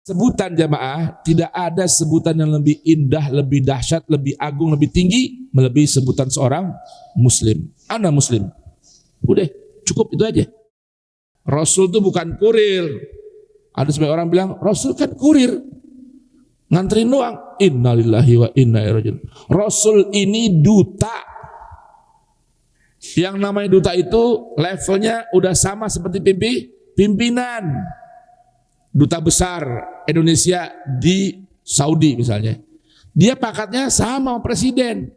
Sebutan jamaah, tidak ada sebutan yang lebih indah, lebih dahsyat, lebih agung, lebih tinggi melebihi sebutan seorang muslim. Ana muslim. Udah, cukup itu aja. Rasul itu bukan kurir. Ada sebagian orang bilang, Rasul kan kurir. Nganterin doang. Innalillahi wa inna ilaihi raji'un. Rasul ini duta. Yang namanya duta itu levelnya udah sama seperti pimpinan. Duta besar Indonesia di Saudi misalnya. Dia pangkatnya sama presiden.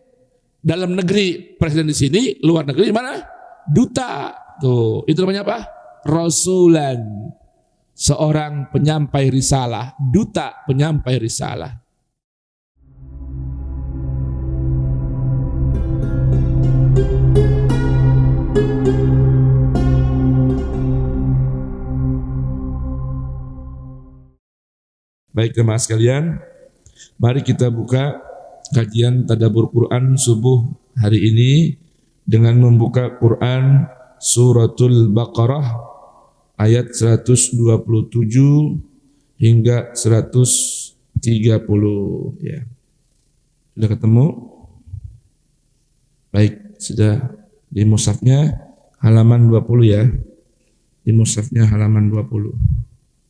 Dalam negeri presiden di sini, luar negeri di mana? Duta. Tuh, itu namanya apa? Rasulan. Seorang penyampai risalah, duta penyampai risalah. Baik jemaah sekalian, mari kita buka kajian tadabbur Quran subuh hari ini dengan membuka Quran suratul Baqarah ayat 127 hingga 130 ya. Sudah ketemu? Baik, sudah di mushafnya halaman 20 ya. Di mushafnya halaman 20.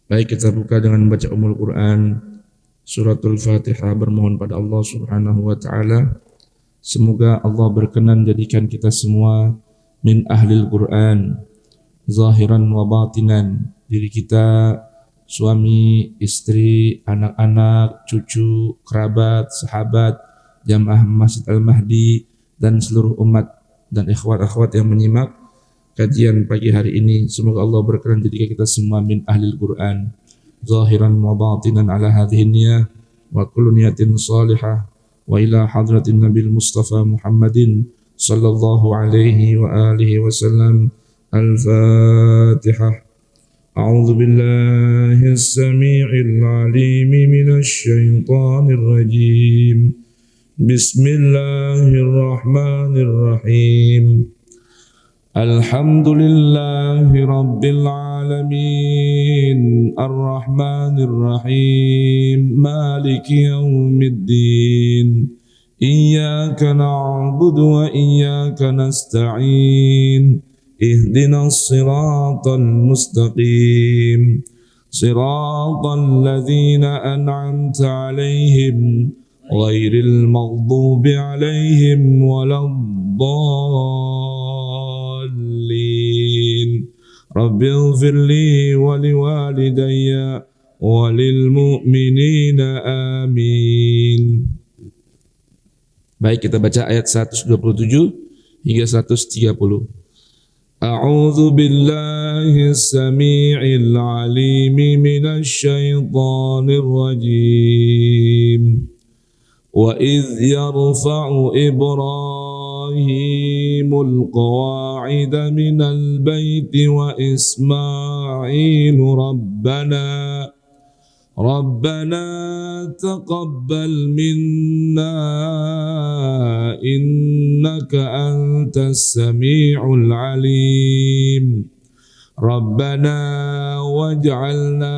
Baik, kita buka dengan membaca Ummul Quran suratul Fatihah, bermohon pada Allah Subhanahu wa taala semoga Allah berkenan jadikan kita semua min ahlil Quran zahiran wa batinan, diri kita, suami, istri, anak-anak, cucu, kerabat, sahabat, jamaah Masjid Al-Mahdi dan seluruh umat dan ikhwat-akhwat yang menyimak kajian pagi hari ini. Semoga Allah berkenan jadikan kita semua min ahlil Quran zahiran wa batinan ala hadhihi niyah wa kullu niyatin salihah wa ila hadratin Nabil Mustafa Muhammadin sallallahu alaihi wa alihi wasallam. Al-Fatihah. A'udzu billahi as-sami'il 'alim minasy syaithanir rajim. Bismillahirrahmanirrahim. Alhamdulillahi rabbil alamin, ar-rahmanir rahim, maliki yaumiddin. Iyyaka na'budu wa iyyaka nasta'in. Ihdinas siratal mustaqim. Siratal ladzina an'amta 'alaihim ghairil maghdubi 'alaihim waladdallin. Rabbighfirli wa liwalidayya wa lil mu'minina amin. Baik, kita baca ayat 127 hingga 130. A'udzu billahi as-sami'il 'alim minasy syaithanir rajim. Wa idh yarfa'u Ibrahimul qawa'ida minal baiti wa Ismailu Rabbana taqabbal minna innaka antas sami'ul alim. Rabbana waj'alna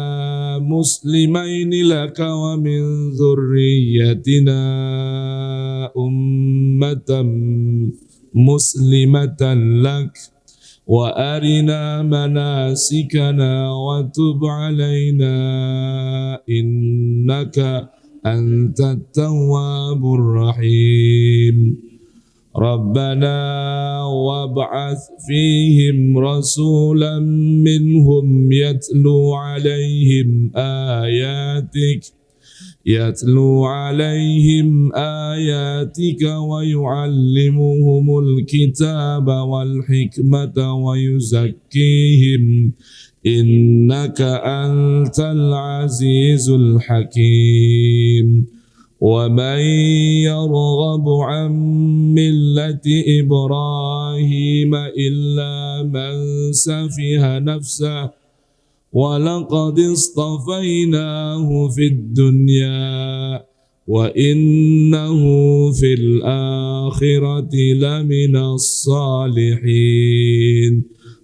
muslimaini laka wa min dzurriyyatina ummatan muslimatan lak wa arina manasikana wa tub alaina innaka antat tawwabur rahim. Rabbana wab'ats fihim rasulan minhum yatlu alaihim ayatika wa yu'allimuhumul kitaba wal hikmata wa yuzakkihim innaka antal azizul hakim. وَمَنْ يَرْغَبُ عَنْ مِلَّةِ إِبْرَاهِيمَ إِلَّا مَنْ سَفِهَ نَفْسَهُ وَلَقَدِ اصْطَفَيْنَاهُ فِي الدُّنْيَا وَإِنَّهُ فِي الْآخِرَةِ لَمِنَ الصَّالِحِينَ.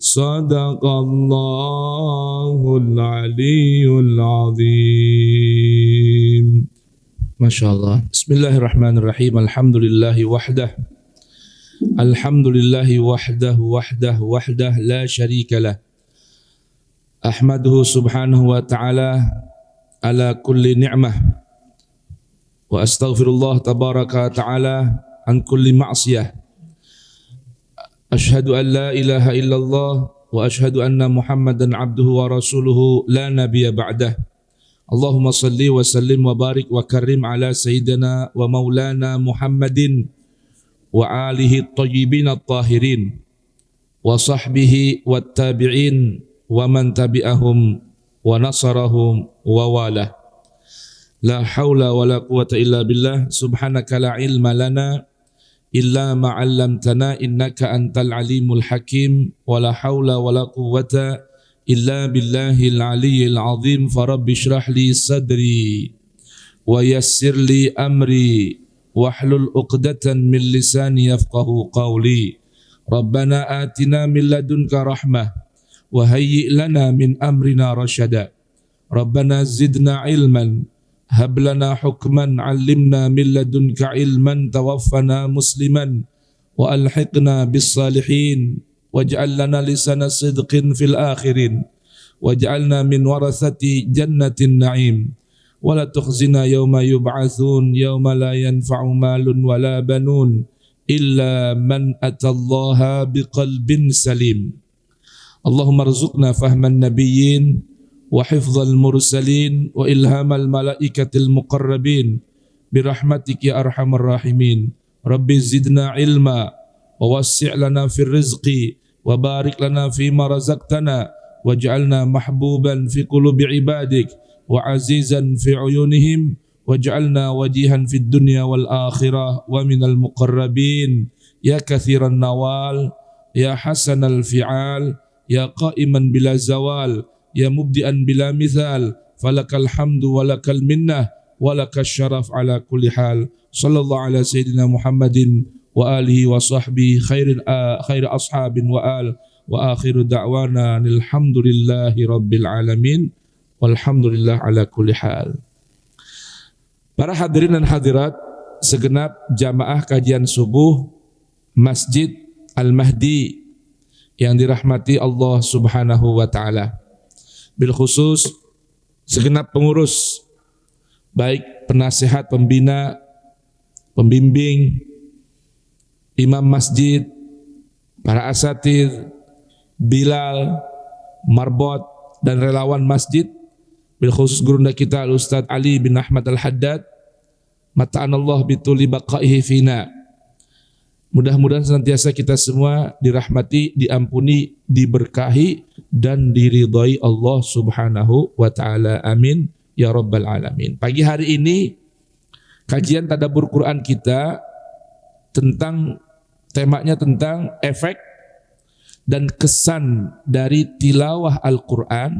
Sadaqallahul aliyyul azim. Masya Allah. Bismillahirrahmanirrahim. Alhamdulillahi wahdah. Alhamdulillahi wahdah la syarika lah. Ahmaduhu subhanahu wa ta'ala ala kulli ni'mah. Wa astaghfirullah tabaraka ta'ala an kulli ma'siyah. Ashhadu an la ilaha illallah wa ashhadu anna Muhammadan abduhu wa rasuluhu la nabiyya ba'dah. Allahumma salli wa sallim wa barik wa karim ala sayyidina wa maulana Muhammadin wa alihi at-tayyibin at-tahirin wa sahbihi wat tabi'in wa man tabi'ahum wa nasarahum wa walah. La haula wa la quwata illa billah. Subhanaka la ilma lana illa ma 'allamtana innaka antal alimul hakim. Wa la haula wa la quwata illa billahil aliyyil azim. Farabbi shrah li sadri wa yassir li amri wahlul 'uqdatan min lisani yafqahu qawli. Rabbana atina min ladunka rahmah wa hayyi' lana min amrina rasyada. Rabbana zidna ilman hab lana hukman 'allimna min ladunka ilman tawaffana musliman wa alhiqna bis salihin waj'al lana lisana sidqin fil akhirin waj'alna min warathati jannatin na'im wa la tukhzina yawma yub'atsun yawma la yanfa'u malun wala banun illa man atallaha biqalbin salim. Allahumma rzuqna fahman nabiyyin wa hifdzal mursalin wa ilhamal malaikatil muqarrabin birahmatik ya arhamar rahimin. Rabbi zidna ilma wa wassi' lana fir rizqi wa barik lana fima razaqtana waj'alna mahbuban fi qulubi ibadik wa azizan fi uyunihim waj'alna wajihan fid dunya wal akhirah wa minal muqarrabin ya kathiran nawal ya hasanal fi'al ya qa'iman bila zawal ya mubdi'an bila mithal falakal hamdu walakal minnah walakal syaraf ala kulli hal. Sallallahu ala sayyidina Muhammadin wa alihi wa sahbihi khairi ashabin wa al wa akhiru da'wana alhamdulillahi rabbil alamin walhamdulillah ala kulli hal. Para hadirin dan hadirat, segenap jamaah kajian subuh Masjid Al-Mahdi yang dirahmati Allah subhanahu wa ta'ala, bil khusus segenap pengurus, baik penasihat, pembina, pembimbing, imam masjid, para asatidz, Bilal, Marbot, dan relawan masjid, bil khusus gurunda kita Al-Ustadz Ali bin Ahmad Al-Haddad, mata'anallah bituli baqaihi fina. Mudah-mudahan senantiasa kita semua dirahmati, diampuni, diberkahi, dan diridhai Allah subhanahu wa ta'ala. Amin ya rabbal alamin. Pagi hari ini kajian tadabbur Quran kita temanya tentang efek dan kesan dari tilawah Al-Quran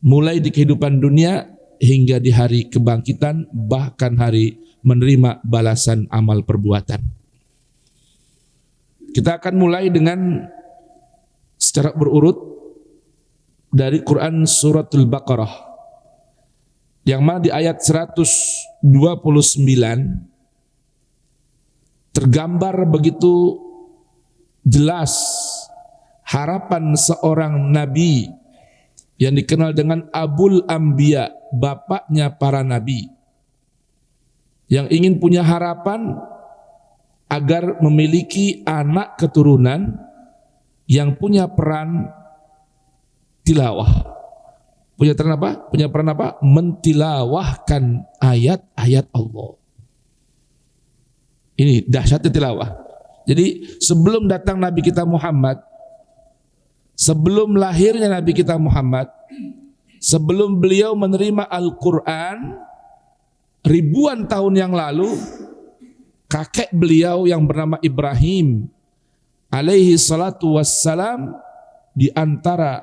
mulai di kehidupan dunia hingga di hari kebangkitan, bahkan hari menerima balasan amal perbuatan. Kita akan mulai dengan secara berurut dari Quran suratul Baqarah, yang mana di ayat 129 tergambar begitu jelas harapan seorang nabi yang dikenal dengan Abul Anbiya, bapaknya para nabi, yang ingin punya harapan agar memiliki anak keturunan yang punya peran tilawah. Punya peran apa? Mentilawahkan ayat-ayat Allah. Ini dahsyatnya tilawah. Jadi sebelum datang Nabi kita Muhammad, sebelum lahirnya Nabi kita Muhammad, sebelum beliau menerima Al-Quran ribuan tahun yang lalu, kakek beliau yang bernama Ibrahim alaihi salatu wassalam, di antara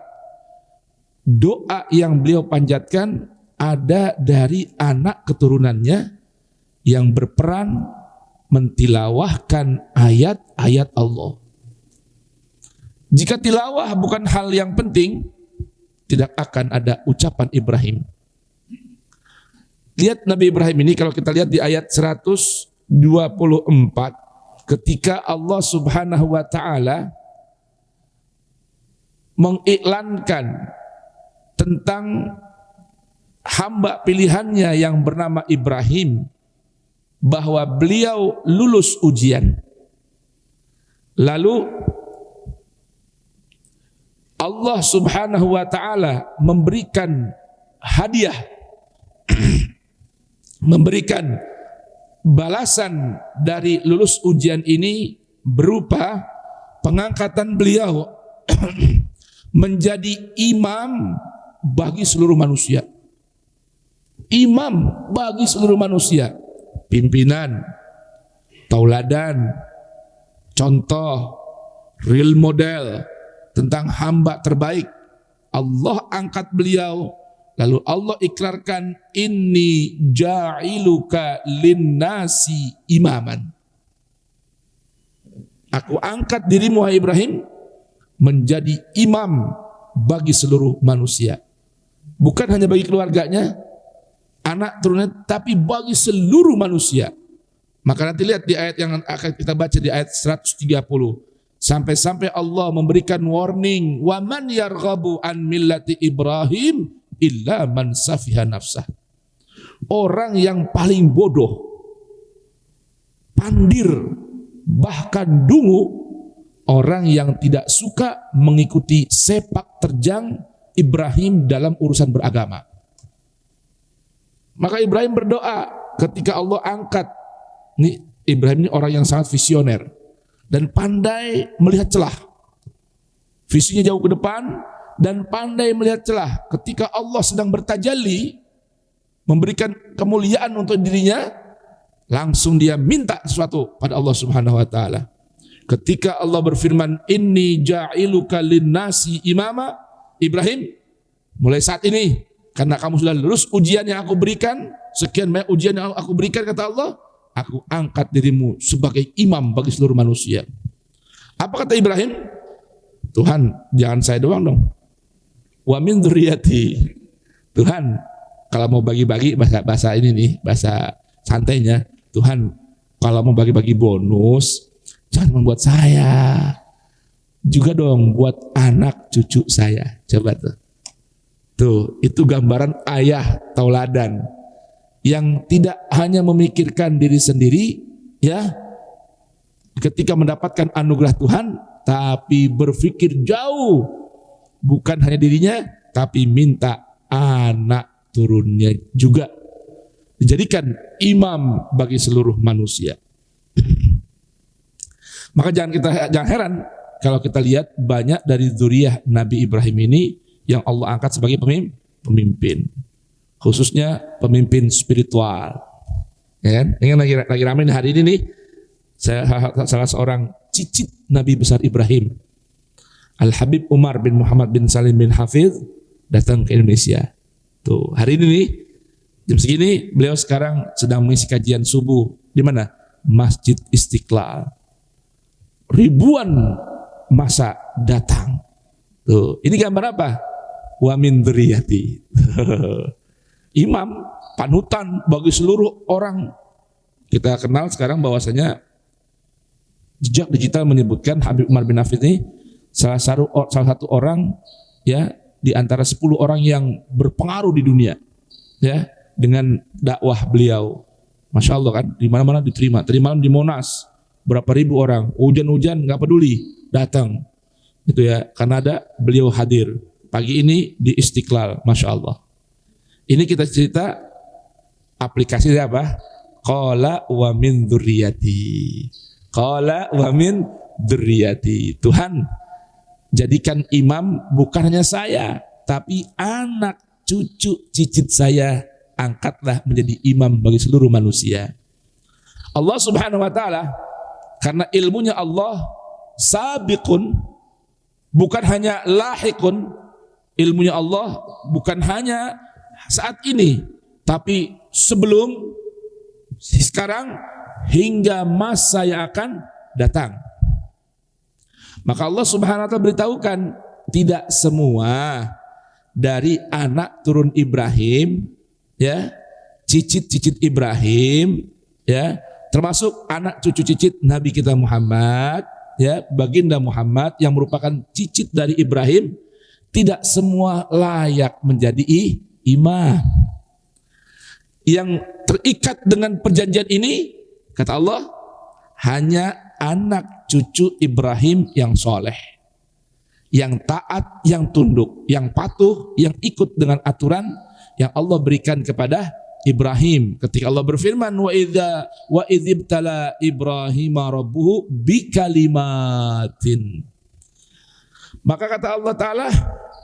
doa yang beliau panjatkan ada dari anak keturunannya yang berperan mentilawahkan ayat-ayat Allah. Jika tilawah bukan hal yang penting, tidak akan ada ucapan Ibrahim. Lihat Nabi Ibrahim ini, kalau kita lihat di ayat 124, ketika Allah Subhanahu wa ta'ala mengiklankan tentang hamba pilihannya yang bernama Ibrahim, bahwa beliau lulus ujian. Lalu Allah Subhanahu wa ta'ala memberikan hadiah, memberikan balasan dari lulus ujian ini berupa pengangkatan beliau menjadi imam bagi seluruh manusia. Imam bagi seluruh manusia, pimpinan, tauladan, contoh, real model tentang hamba terbaik. Allah angkat beliau, lalu Allah ikrarkan, inni ja'iluka linnasi imaman. Aku angkat dirimu wahai Ibrahim menjadi imam bagi seluruh manusia. Bukan hanya bagi keluarganya, anak turunnya, tapi bagi seluruh manusia. Maka nanti lihat di ayat yang akan kita baca di ayat 130. Sampai-sampai Allah memberikan warning, wa man yarghabu an millati Ibrahim illa man safiha nafsah. Orang yang paling bodoh, pandir, bahkan dungu, orang yang tidak suka mengikuti sepak terjang Ibrahim dalam urusan beragama. Maka Ibrahim berdoa ketika Allah angkat. Ini Ibrahim ini orang yang sangat visioner dan pandai melihat celah. Visinya jauh ke depan dan pandai melihat celah. Ketika Allah sedang bertajalli, memberikan kemuliaan untuk dirinya, langsung dia minta sesuatu pada Allah Subhanahu wa ta'ala. Ketika Allah berfirman, inni ja'iluka linnasi imama, Ibrahim, mulai saat ini, karena kamu sudah lulus ujian yang aku berikan, sekian banyak ujian yang aku berikan, kata Allah, aku angkat dirimu sebagai imam bagi seluruh manusia. Apa kata Ibrahim? Tuhan, jangan saya doang dong. Wa min dzurriyyati. Tuhan, kalau mau bagi-bagi, bahasa ini nih, bahasa santainya, Tuhan, kalau mau bagi-bagi bonus, jangan membuat saya, juga dong buat anak cucu saya. Coba tuh. Tuh, itu gambaran ayah tauladan yang tidak hanya memikirkan diri sendiri, ya, ketika mendapatkan anugerah Tuhan, tapi berpikir jauh, bukan hanya dirinya, tapi minta anak turunnya juga dijadikan imam bagi seluruh manusia. Maka jangan heran kalau kita lihat banyak dari zuriyah Nabi Ibrahim ini yang Allah angkat sebagai pemimpin. Khususnya pemimpin spiritual, ya kan? Ini lagi ramai hari ini nih, salah seorang cicit Nabi besar Ibrahim, Al Habib Umar bin Muhammad bin Salim bin Hafidh, datang ke Indonesia. Tuh hari ini nih, jam segini beliau sekarang sedang mengisi kajian subuh di mana? Masjid Istiqlal. Ribuan masa datang. Tuh, ini gambar apa? Wa min dzurriyyati. Imam, panutan bagi seluruh orang. Kita kenal sekarang bahwasanya jejak digital menyebutkan Habib Umar bin Hafidh ini salah satu orang, ya, di antara 10 orang yang berpengaruh di dunia, ya, dengan dakwah beliau. Masya Allah kan, di mana-mana diterima. Tadi malam di Monas, berapa ribu orang, hujan-hujan nggak peduli, datang. Itu ya, karena ada beliau hadir. Pagi ini di Istiqlal, Masya Allah. Ini kita cerita aplikasinya apa? Qala wa min dzurriyyati. Qala wa min dzurriyyati. Tuhan, jadikan imam bukan hanya saya, tapi anak cucu cicit saya, angkatlah menjadi imam bagi seluruh manusia. Allah Subhanahu wa ta'ala, karena ilmunya Allah sabiqun, bukan hanya lahiqun. Ilmunya Allah bukan hanya saat ini, tapi sebelum, sekarang, hingga masa yang akan datang. Maka Allah Subhanahu wa taala beritahukan, tidak semua dari anak turun Ibrahim, ya, cicit-cicit Ibrahim, ya, termasuk anak cucu cicit Nabi kita Muhammad, ya, baginda Muhammad yang merupakan cicit dari Ibrahim, tidak semua layak menjadi imam. Yang terikat dengan perjanjian ini, kata Allah, hanya anak cucu Ibrahim yang soleh, yang taat, yang tunduk, yang patuh, yang ikut dengan aturan yang Allah berikan kepada Ibrahim. Ketika Allah berfirman, wa idzibtala Ibrahima rabbuhu bikalimatin. Maka kata Allah Ta'ala,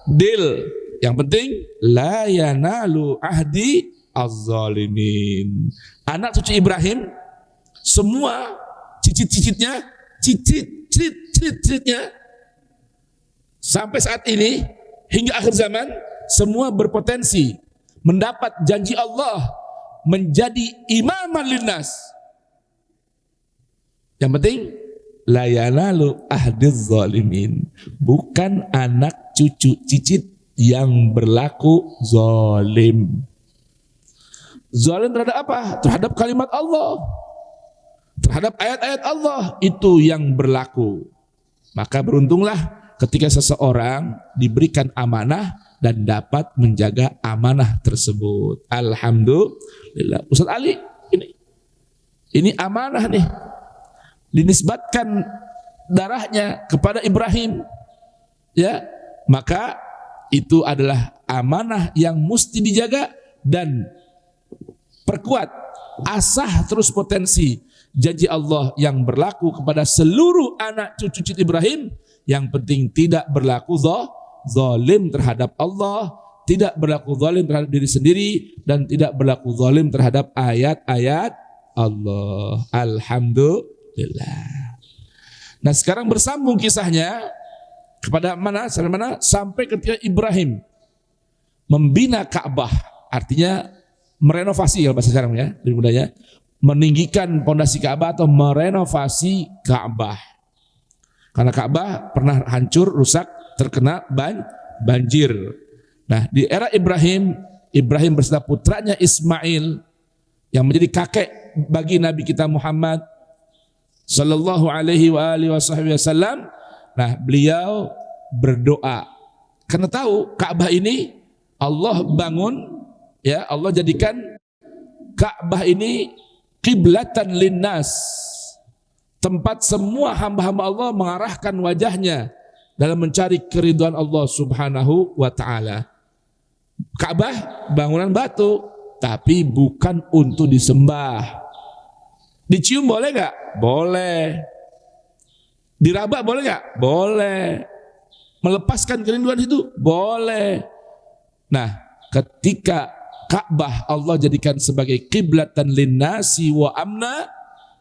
deal, yang penting la yanalu ahdi az-zalimin. Anak cucu Ibrahim semua cicit-cicitnya, cicit-cicitnya sampai saat ini hingga akhir zaman semua berpotensi mendapat janji Allah menjadi imaman linnas. Yang penting la yanalu ahdiz zalimin, bukan anak cucu cicit yang berlaku zalim. Zalim terhadap apa? Terhadap kalimat Allah, terhadap ayat-ayat Allah, itu yang berlaku. Maka beruntunglah ketika seseorang diberikan amanah dan dapat menjaga amanah tersebut. Alhamdulillah. Ustaz Ali, ini amanah nih, dinisbatkan darahnya kepada Ibrahim, ya, maka itu adalah amanah yang mesti dijaga dan perkuat, asah terus potensi janji Allah yang berlaku kepada seluruh anak cucu cicit Ibrahim. Yang penting tidak berlaku zalim terhadap Allah, tidak berlaku zalim terhadap diri sendiri, dan tidak berlaku zalim terhadap ayat-ayat Allah. Alhamdulillah. Nah, sekarang bersambung kisahnya kepada mana? Sampai ketika Ibrahim membina Ka'bah, artinya merenovasi, kalau bahasa sekarang ya, lebih mudahnya, meninggikan pondasi Ka'bah atau merenovasi Ka'bah. Karena Ka'bah pernah hancur, rusak, terkena banjir. Nah, di era Ibrahim beserta putranya Ismail yang menjadi kakek bagi Nabi kita Muhammad sallallahu alaihi wasallam. Nah, beliau berdoa karena tahu Ka'bah ini Allah bangun, ya, Allah jadikan Ka'bah ini kiblatan linnas, tempat semua hamba-hamba Allah mengarahkan wajahnya dalam mencari keridhaan Allah Subhanahu wa ta'ala. Ka'bah bangunan batu, tapi bukan untuk disembah. Dicium boleh gak? Boleh. Diraba boleh gak? Boleh. Melepaskan kerinduan itu? Boleh. Nah, ketika Ka'bah Allah jadikan sebagai kiblatan linnasi wa amna,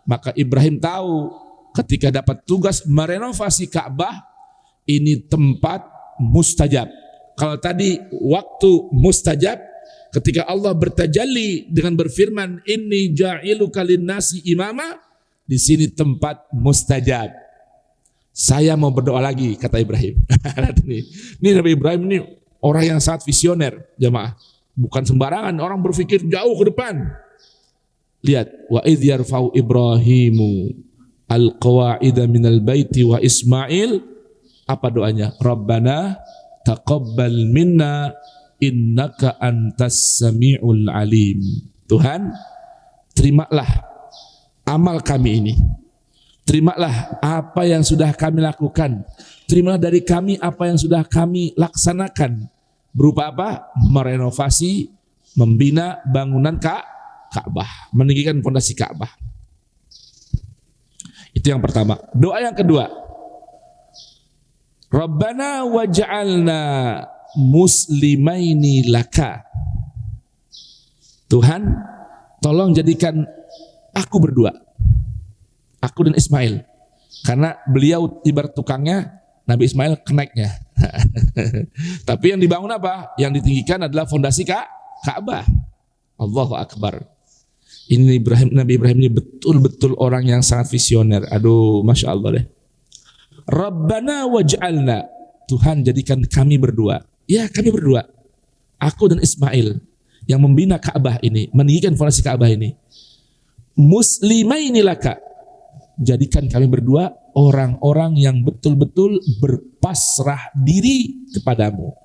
maka Ibrahim tahu ketika dapat tugas merenovasi Ka'bah, ini tempat mustajab. Kalau tadi waktu mustajab, ketika Allah bertajalli dengan berfirman, inni ja'iluka linnasi imama, di sini tempat mustajab. Saya mau berdoa lagi, kata Ibrahim. Ini Nabi Ibrahim ini orang yang sangat visioner, jemaah. Bukan sembarangan orang berpikir jauh ke depan. Lihat, wa idh yarfa'u Ibrahimu al-qawa'ida minal baiti wa Ismail, apa doanya? Rabbana taqabbal minna innaka antas sami'ul alim. Tuhan, terimalah amal kami ini. Terimalah apa yang sudah kami lakukan. Terimalah dari kami apa yang sudah kami laksanakan. Berupa apa? Merenovasi, membina bangunan Ka'bah, meninggikan fondasi Ka'bah. Itu yang pertama. Doa yang kedua, Rabbana waj'alna muslimaini laka. Tuhan, tolong jadikan aku berdua, aku dan Ismail, karena beliau ibarat tukangnya, Nabi Ismail keneknya. Tapi yang dibangun apa? Yang ditinggikan adalah fondasi Ka'bah. Allahu Akbar. Ini Nabi Ibrahim ini betul-betul orang yang sangat visioner. Aduh, Masya Allah deh. Rabbana waj'alna, Tuhan jadikan kami berdua. Ya, kami berdua. Aku dan Ismail yang membina Ka'bah ini, meninggikan fondasi Ka'bah ini. Muslimaini laka, jadikan kami berdua orang-orang yang betul-betul berpasrah diri kepadamu.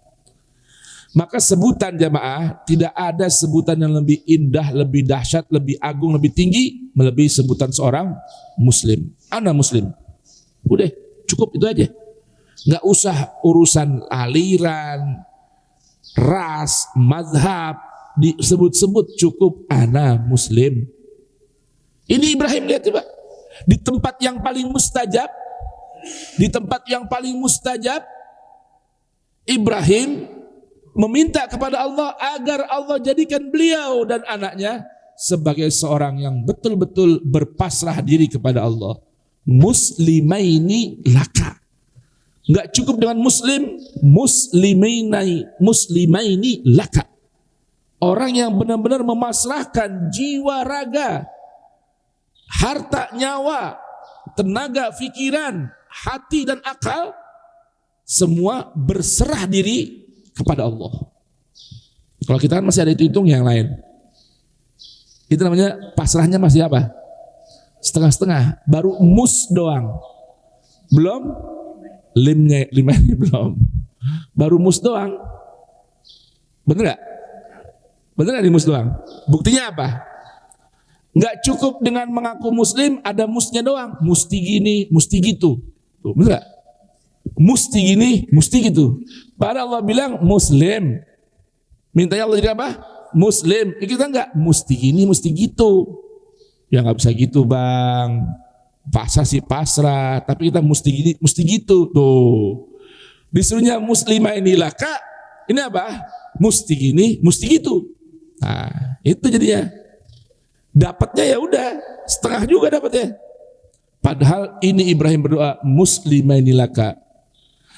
Maka sebutan jamaah, tidak ada sebutan yang lebih indah, lebih dahsyat, lebih agung, lebih tinggi melebihi sebutan seorang muslim. Ana muslim. Udah, cukup itu aja. Nggak usah urusan aliran, ras, mazhab, disebut-sebut, cukup ana muslim. Ini Ibrahim, lihat coba. Di tempat yang paling mustajab, Ibrahim meminta kepada Allah agar Allah jadikan beliau dan anaknya sebagai seorang yang betul-betul berpasrah diri kepada Allah. Muslimaini laka. Enggak cukup dengan muslim, muslimaini laka. Orang yang benar-benar memasrahkan jiwa raga, harta nyawa, tenaga pikiran, hati dan akal, semua berserah diri kepada Allah. Kalau kita kan masih ada hitung yang lain. Itu namanya pasrahnya masih apa? Setengah-setengah, baru mus doang. Belum lima ini belum. Baru mus doang. Bener gak? Bener gak di mus doang? Buktinya apa? Gak cukup dengan mengaku muslim, ada musnya doang. Musti gini, musti gitu. Tuh, bener gak? Musti gini, musti gitu. Padahal Allah bilang muslim. Mintanya Allah jadi apa? Muslim. Ya kita enggak, musti gini, musti gitu. Ya nggak bisa gitu bang. Pasrah sih pasrah, tapi kita musti gini, musti gitu. Tuh. Disuruhnya muslimah ini laka, ini apa? Musti gini, musti gitu. Nah, itu jadinya. Dapatnya ya udah, setengah juga dapatnya. Padahal ini Ibrahim berdoa, muslimah ini laka.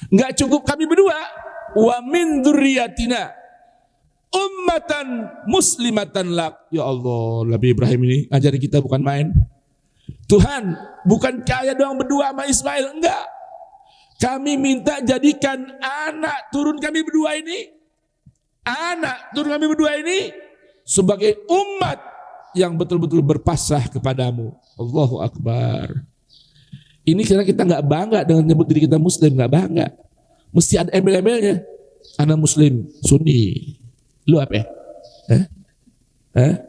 Nggak cukup kami berdua, wa min dzurriyyatina ummatan muslimatan lak. Ya Allah, Nabi Ibrahim ini ajarin kita bukan main. Tuhan, bukan kaya doang berdua sama Ismail, enggak. Kami minta jadikan anak turun kami berdua ini, sebagai umat yang betul-betul berpasrah kepadamu. Allahu Akbar. Ini karena kita nggak bangga dengan nyebut diri kita muslim, nggak bangga. Mesti ada embel-embelnya. Anak muslim Sunni. Lu apa ya?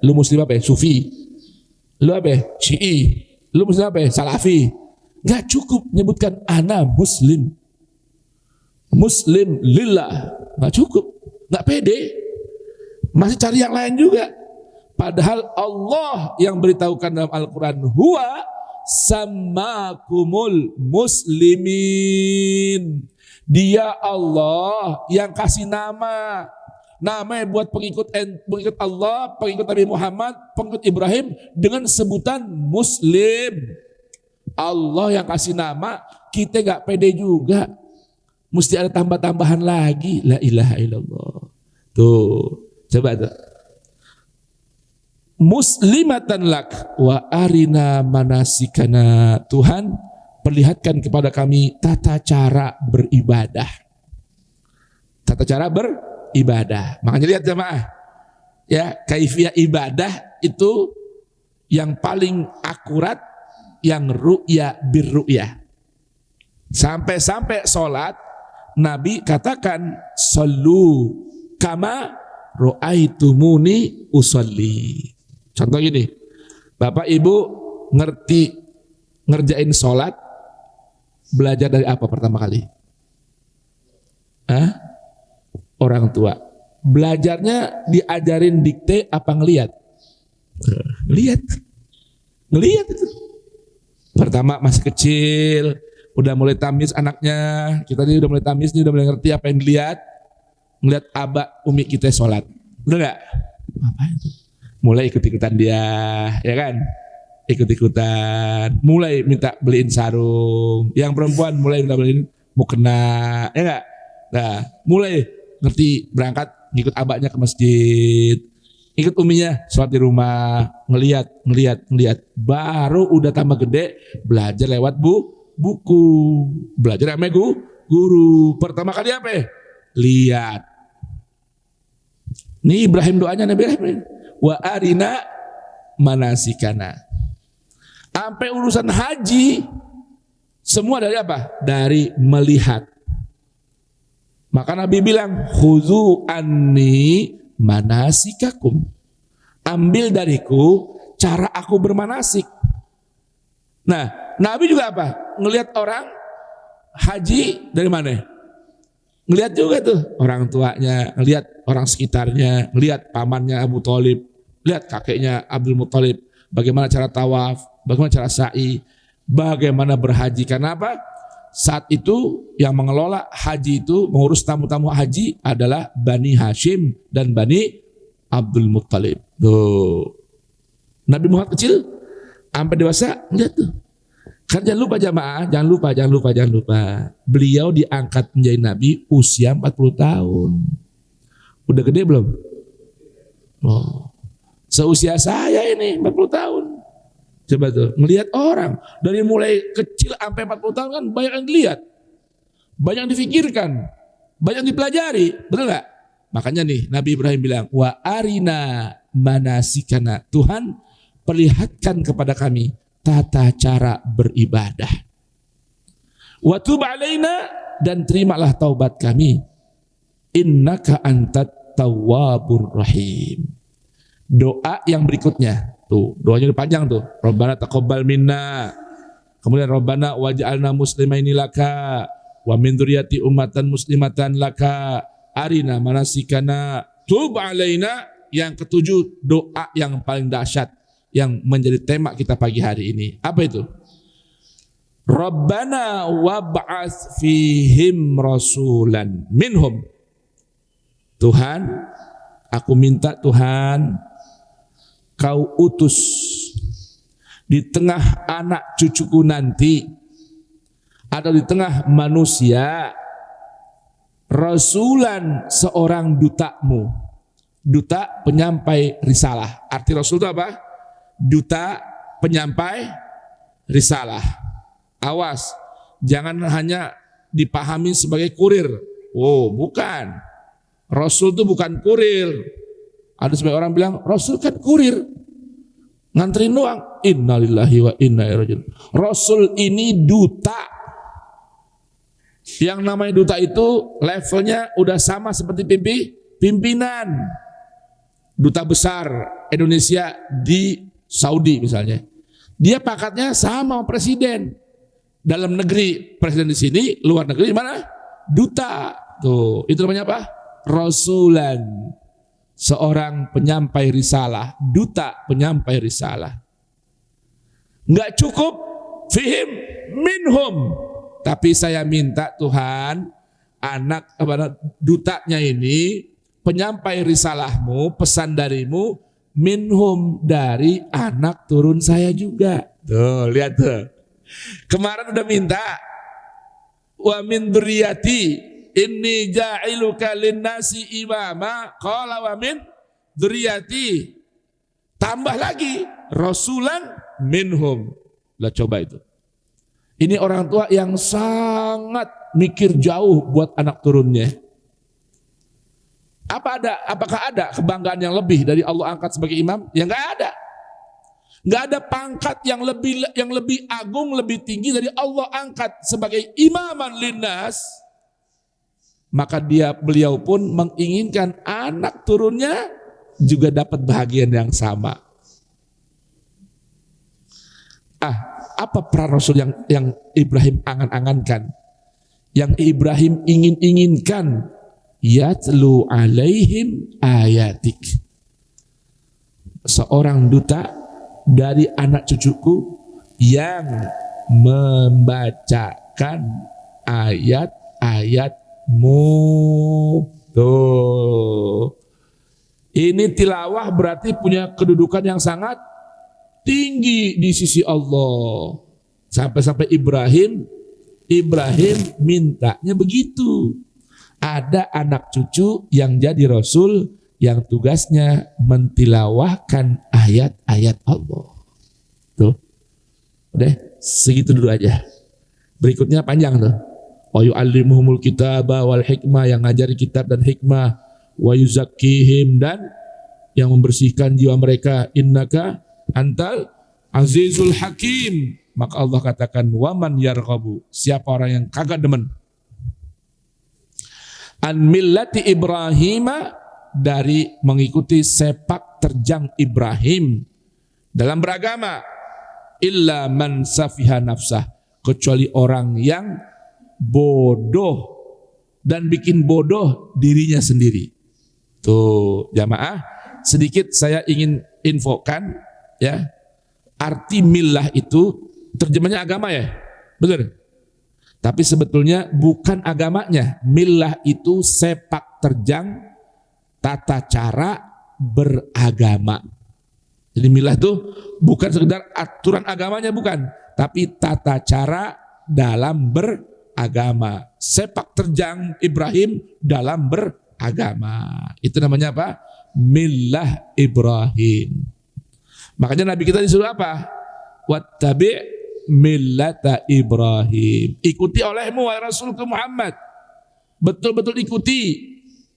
Lu muslim apa ya? Sufi. Lu apa ya? Syi'i. Lu muslim apa ya? Salafi. Nggak cukup nyebutkan anak muslim. Muslim lillah. Nggak cukup. Nggak pede. Masih cari yang lain juga. Padahal Allah yang beritahukan dalam Al-Quran, huwa sammakumul muslimin. Dia Allah yang kasih nama. Namanya buat pengikut Allah, pengikut Nabi Muhammad, pengikut Ibrahim dengan sebutan muslim. Allah yang kasih nama, kita gak pede juga. Mesti ada tambah-tambahan lagi. La ilaha illallah. Tuh, coba tuh. Muslimatan lak wa arina manasikana. Tuhan, perlihatkan kepada kami tata cara beribadah. Tata cara beribadah. Makanya lihat jemaah, ya, kaifiyah ibadah itu yang paling akurat, yang ru'ya birru'ya. Sampai-sampai sholat, Nabi katakan, sallu kama ro'aitumuni usolli. Contoh gini, Bapak Ibu ngerjain sholat, belajar dari apa pertama kali? Orang tua. Belajarnya diajarin dikte apa ngelihat? Ngelihat itu. Pertama masih kecil, udah mulai tamis anaknya, kita ini udah mulai tamis, ini udah mulai ngerti apa yang dilihat. Ngelihat abah umi kita sholat. Udah gak? Apa itu? Mulai ikut-ikutan dia, ya kan? Ikut-ikutan, mulai minta beliin sarung. Yang perempuan mulai minta beliin mukena, ya gak? Nah, mulai ngerti berangkat ngikut abahnya ke masjid, ikut uminya sholat di rumah, ngelihat. Baru udah tambah gede, belajar lewat buku. Belajar sama guru. Pertama kali apa? Lihat. Ini Ibrahim doanya Nabi Ibrahim. Wa arina manasikana. Sampai urusan haji semua dari apa? Dari melihat. Maka Nabi bilang, khudhu anni manasikakum. Ambil dariku cara aku bermanasik. Nah, Nabi juga apa? Ngelihat orang haji dari mana? Ngelihat juga tuh orang tuanya, ngelihat orang sekitarnya, ngelihat pamannya Abu Thalib, lihat kakeknya Abdul Muthalib, bagaimana cara tawaf, bagaimana cara sa'i, bagaimana berhaji. Karena apa? Saat itu yang mengelola haji itu, mengurus tamu-tamu haji adalah Bani Hashim dan Bani Abdul Muttalib. Tuh. Nabi Muhammad kecil sampai dewasa lihat tuh. Kan jangan lupa jamaah, jangan lupa. Beliau diangkat menjadi nabi usia 40 tahun. Udah gede belum? Oh. Seusia saya ini 40 tahun. Coba tuh, melihat orang dari mulai kecil sampai 40 tahun kan banyak yang dilihat, banyak yang difikirkan, banyak yang dipelajari, betul nggak? Makanya nih Nabi Ibrahim bilang, wa arina manasikana, Tuhan perlihatkan kepada kami tata cara beribadah. Wa tub alaina, dan terimalah taubat kami. Innaka antat tawwabur rahim. Doa yang berikutnya. Tuh, doanya panjang tuh. Rabbana taqabbal minna. Kemudian Rabbana waj'alna muslimaini laka wa min dzurriyyati ummatan muslimatan laka arina manasikana tub alaina. Yang ketujuh, doa yang paling dahsyat yang menjadi tema kita pagi hari ini. Apa itu? Rabbana wab'ats fihim rasulan minhum. Tuhan, aku minta Tuhan, Kau utus di tengah anak cucuku nanti atau di tengah manusia rasulan, seorang dutamu, duta penyampai risalah. Arti rasul itu apa? Duta penyampai risalah. Awas, jangan hanya dipahami sebagai kurir. Oh, bukan. Rasul itu bukan kurir. Ada sebagian orang bilang, Rasul kan kurir, nganterin doang. Innalillahi wa inna ilaihi raji'un. Rasul ini duta. Yang namanya duta itu levelnya udah sama seperti pimpinan. Duta besar Indonesia di Saudi misalnya. Dia pangkatnya sama presiden. Dalam negeri presiden di sini, luar negeri mana? Duta. Tuh, itu namanya apa? Rasulan. Seorang penyampai risalah, duta penyampai risalah. Enggak cukup fihim minhum, tapi saya minta Tuhan, anak dutanya ini penyampai risalahmu, pesan darimu, minhum, dari anak turun saya juga. Tuh, lihat tuh. Kemarin udah minta wa min dzurriyyati inni ja'iluka linnasi imama, qala wa min dzurriyyati. Tambah lagi rasulan minhum. Lah coba itu. Ini orang tua yang sangat mikir jauh buat anak turunnya. Apakah ada kebanggaan yang lebih dari Allah angkat sebagai imam? Ya enggak ada. Enggak ada pangkat yang lebih agung, lebih tinggi dari Allah angkat sebagai imaman linnas. Maka beliau pun menginginkan anak turunnya juga dapat bahagian yang sama. Apa peran Rasul yang Ibrahim angan-angankan? Yang Ibrahim inginkan? Yatlu alaihim ayatik. Seorang duta dari anak cucuku yang membacakan ayat-ayat tuh. Ini tilawah berarti punya kedudukan yang sangat tinggi di sisi Allah. Sampai-sampai Ibrahim mintanya begitu. Ada anak cucu yang jadi rasul yang tugasnya mentilawahkan ayat-ayat Allah. Tuh. Udah, segitu dulu aja. Berikutnya panjang tuh. Wa yu'allimuhumul kitaba wal hikmah, yang ngajari kitab dan hikmah, wa yuzakkihim, dan yang membersihkan jiwa mereka, innaka antal azizul hakim. Maka Allah katakan, waman yarghabu, siapa orang yang kagak demen an millati Ibrahim, dari mengikuti sepak terjang Ibrahim dalam beragama, illa man safiha nafsah, kecuali orang yang bodoh dan bikin bodoh dirinya sendiri. Tuh jamaah, sedikit saya ingin infokan ya, arti millah itu terjemahnya agama ya, benar. Tapi sebetulnya bukan agamanya. Millah itu sepak terjang tata cara beragama. Jadi millah itu bukan sekedar aturan agamanya, bukan, tapi tata cara dalam beragama. Sepak terjang Ibrahim dalam beragama. Itu namanya apa? Millah Ibrahim. Makanya Nabi kita disuruh apa? Wattabi' millata Ibrahim. Ikuti olehmu wahai Rasulullah Muhammad. Betul-betul ikuti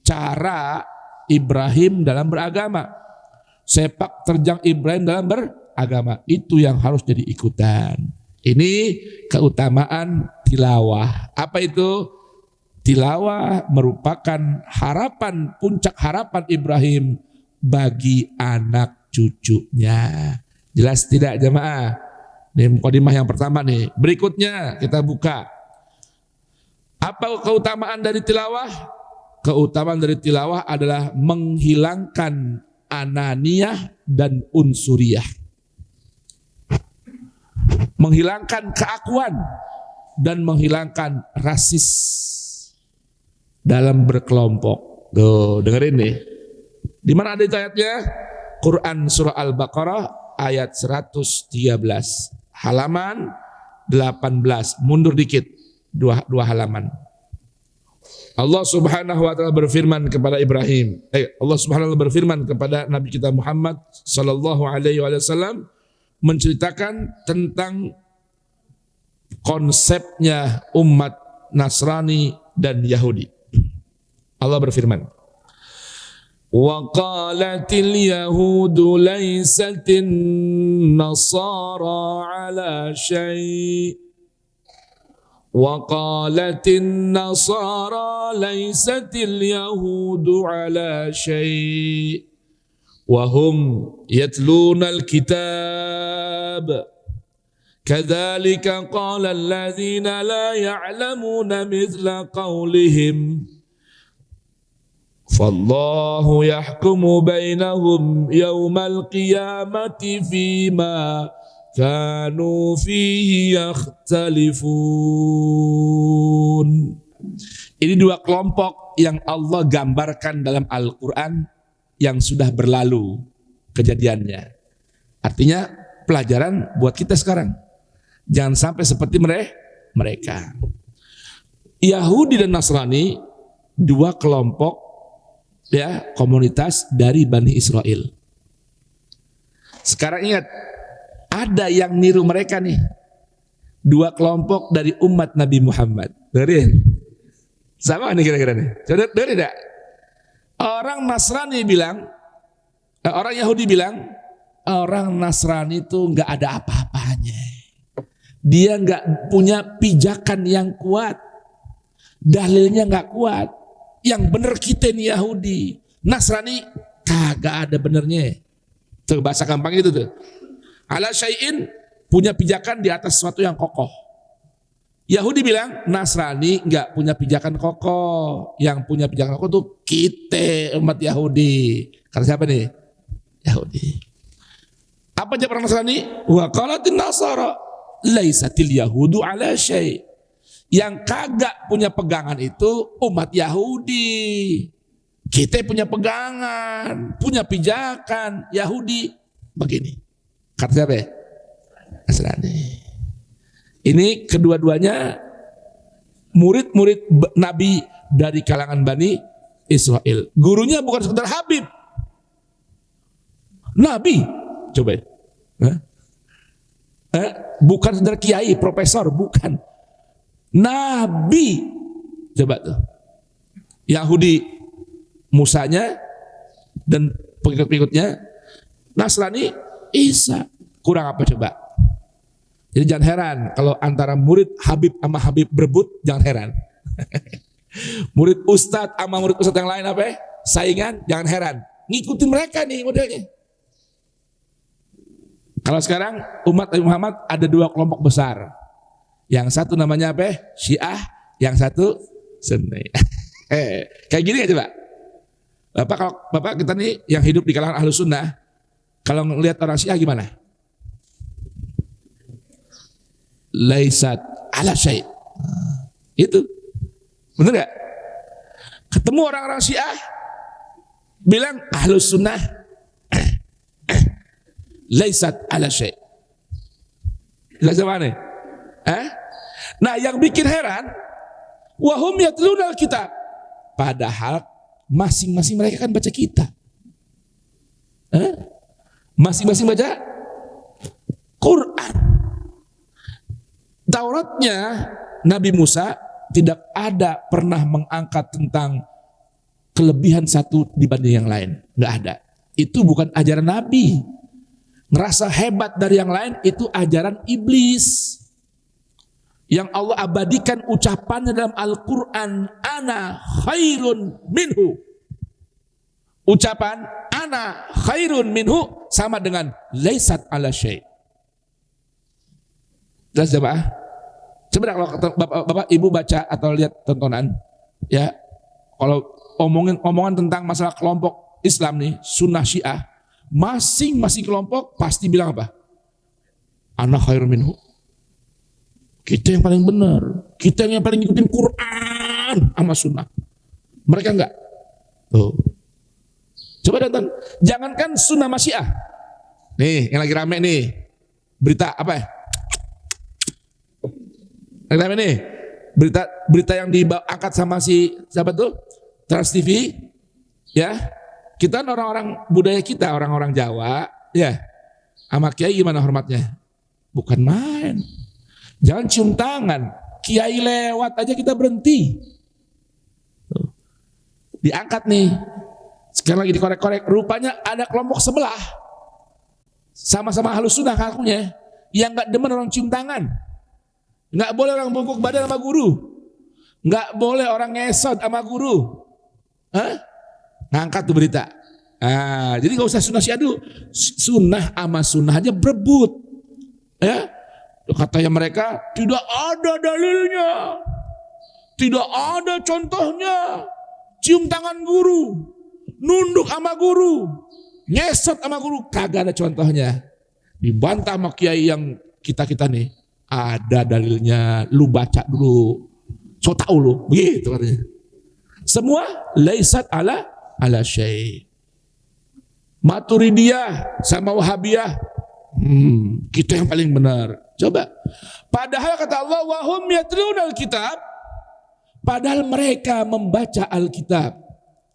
cara Ibrahim dalam beragama. Sepak terjang Ibrahim dalam beragama. Itu yang harus jadi ikutan. Ini keutamaan tilawah. Apa itu? Tilawah merupakan harapan, puncak harapan Ibrahim bagi anak cucunya. Jelas tidak jemaah? Ini mukadimah yang pertama nih. Berikutnya kita buka. Apa keutamaan dari tilawah? Keutamaan dari tilawah adalah menghilangkan ananiyah dan unsuriyah. Menghilangkan keakuan dan menghilangkan rasis dalam berkelompok. Tuh, dengerin nih. Di mana ada itu ayatnya? Quran surah Al-Baqarah ayat 113. Halaman 18, mundur dikit, dua halaman. Allah Subhanahu wa taala berfirman kepada Ibrahim. Allah Subhanahu wa taala berfirman kepada Nabi kita Muhammad sallallahu alaihi wasallam, menceritakan tentang konsepnya umat Nasrani dan Yahudi. Allah berfirman, وَقَالَتِ الْيَهُودُ لَيْسَتِ النَّصَارَى عَلَى شَيْءٍ وَقَالَتِ النَّصَارَى لَيْسَتِ الْيَهُودُ عَلَى شَيْءٍ وَهُمْ يَتْلُونَ الْكِتَابَ كَذَلِكَ قَالَ الَّذِينَ لَا يَعْلَمُونَ مِثْلَ قَوْلِهِمْ فالله يحكم بينهم يوم القيامة فيما كانوا فيه يختلفون. Ini dua kelompok yang Allah gambarkan dalam Al-Quran yang sudah berlalu kejadiannya. Artinya pelajaran buat kita sekarang. Jangan sampai seperti mereka. Yahudi dan Nasrani, dua kelompok ya, komunitas dari Bani Israel. Sekarang ingat, ada yang niru mereka nih. Dua kelompok dari umat Nabi Muhammad. Dengerin. Sama nih kira-kira nih. Coba dengerin enggak? Orang Nasrani bilang, orang Yahudi bilang, orang Nasrani itu enggak ada apa-apanya. Dia enggak punya pijakan yang kuat. Dalilnya enggak kuat. Yang bener kita nih Yahudi, Nasrani kagak ada benernya. Tuh bahasa gampang itu tuh. Ala syai'in, punya pijakan di atas sesuatu yang kokoh. Yahudi bilang Nasrani nggak punya pijakan kokoh. Yang punya pijakan kokoh tuh kita umat Yahudi. Kata siapa nih? Yahudi. Apa jawab orang Nasrani? Wa qalatin nasara laisatil yahudu ala syai'. Yang kagak punya pegangan itu umat Yahudi. Kita punya pegangan, punya pijakan. Yahudi begini. Kata siapa ya? Nasrani. Ini kedua-duanya murid-murid Nabi dari kalangan Bani Israel. Gurunya bukan sekedar Habib. Nabi. Coba. Bukan sekedar kiai, profesor, bukan. Nabi. Coba tuh. Yahudi Musanya dan pengikut-pengikutnya. Nasrani Isa. Kurang apa coba? Jadi jangan heran kalau antara murid Habib sama Habib berebut, jangan heran. Murid Ustadz sama murid Ustadz yang lain apa ya? Saingan, jangan heran. Ngikutin mereka nih modelnya. Kalau sekarang umat Nabi Muhammad ada dua kelompok besar. Yang satu namanya apa? Syiah, yang satu Sunni. Kayak gini ya coba. Bapak kita nih yang hidup di kalangan Ahlus Sunnah, kalau ngelihat orang Syiah gimana? Laisat ala syai'. Itu. Bener gak? Ketemu orang-orang Syiah bilang Ahlus Sunnah laisat ala syai'. Jelas mana? Nah, yang bikin heran wahum yatluna alkitab. Padahal masing-masing mereka kan baca kitab. Masing-masing baca Quran. Tauratnya Nabi Musa tidak ada pernah mengangkat tentang kelebihan satu dibanding yang lain. Nggak ada. Itu bukan ajaran Nabi. Ngerasa hebat dari yang lain itu ajaran iblis. Yang Allah abadikan ucapannya dalam Al-Quran. Ana khairun minhu. Ucapan ana khairun minhu sama dengan laisat ala syai'. Jelas jemaah? Coba kalau bapak ibu baca atau lihat tontonan, ya kalau omongan tentang masalah kelompok Islam nih, Sunnah Syiah, masing-masing kelompok pasti bilang apa? Ana khairun minhu. Kita yang paling benar, kita yang paling ngikutin Quran sama Sunnah. Mereka enggak. Tuh. Coba nonton, jangankan Sunnah sama Syiah. Nih, yang lagi rame nih, berita apa ya? Ini berita yang diangkat sama si siapa tuh? Trans TV, ya. Kita orang-orang budaya kita, orang-orang Jawa, ya. Sama kiai gimana hormatnya? Bukan main. Jangan cium tangan. Kiai lewat aja kita berhenti. Diangkat nih. Sekarang lagi dikorek-korek. Rupanya ada kelompok sebelah. Sama-sama Ahlus Sunnah ngakunya. Yang gak demen orang cium tangan. Nggak boleh orang bungkuk badan sama guru. Nggak boleh orang ngesot sama guru. Ngangkat tuh berita. Jadi nggak usah sunnah syiah dulu. Sunnah sama sunnah aja berebut. Ya, katanya mereka tidak ada dalilnya, tidak ada contohnya. Cium tangan guru, nunduk sama guru, ngesot sama guru, kagak ada contohnya. Dibantah sama kiai yang kita nih. Ada dalilnya, lu baca dulu. So tau lu, begitu katanya. Semua laisat ala syai'. Maturidiyah sama Wahabiyah, kita yang paling benar. Coba. Padahal kata Allah, wahum yatluna alkitab. Padahal mereka membaca Alkitab.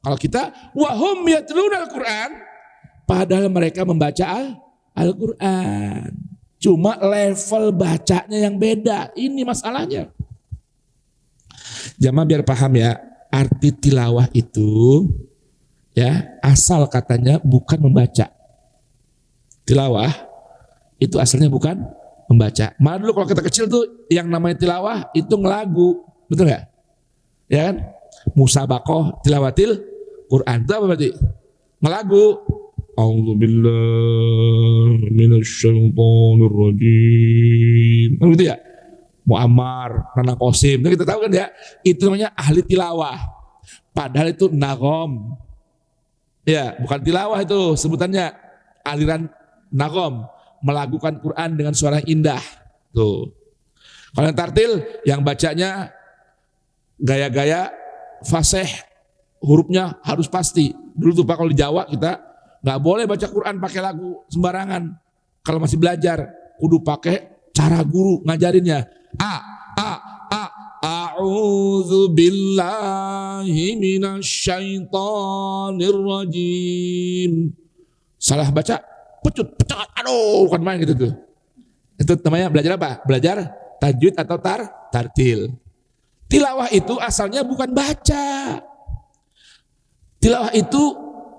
Kalau kita, wahum yatluna Al-Quran. Padahal mereka membaca Al-Quran. Cuma level bacanya yang beda. Ini masalahnya. Jamaah biar paham ya, arti tilawah itu ya asal katanya bukan membaca. Tilawah itu asalnya bukan membaca. Malah dulu kalau kita kecil tuh yang namanya tilawah itu ngelagu, betul nggak? Ya kan? Musabaqah tilawatil Quran itu apa berarti? Ngelagu. A'udzubillahi minasyaitonir rajim. Kan gitu ya? Muammar, Nana Qasim. Nah, kita tahu kan ya, itu namanya ahli tilawah. Padahal itu nagom. Ya, bukan tilawah itu sebutannya. Aliran nagom, melakukan Quran dengan suara indah. Tuh. Kalau yang tartil, yang bacanya gaya-gaya fasih, hurufnya harus pasti. Dulu tuh Pak kalau di Jawa kita nggak boleh baca Quran pakai lagu sembarangan. Kalau masih belajar, kudu pakai cara guru ngajarinnya. A'udzu billahi minasyaitonir rajim. Salah baca, pecut, aduh, bukan main gitu tuh. Itu namanya belajar apa? Belajar tajwid atau tartil. Tilawah itu asalnya bukan baca. Tilawah itu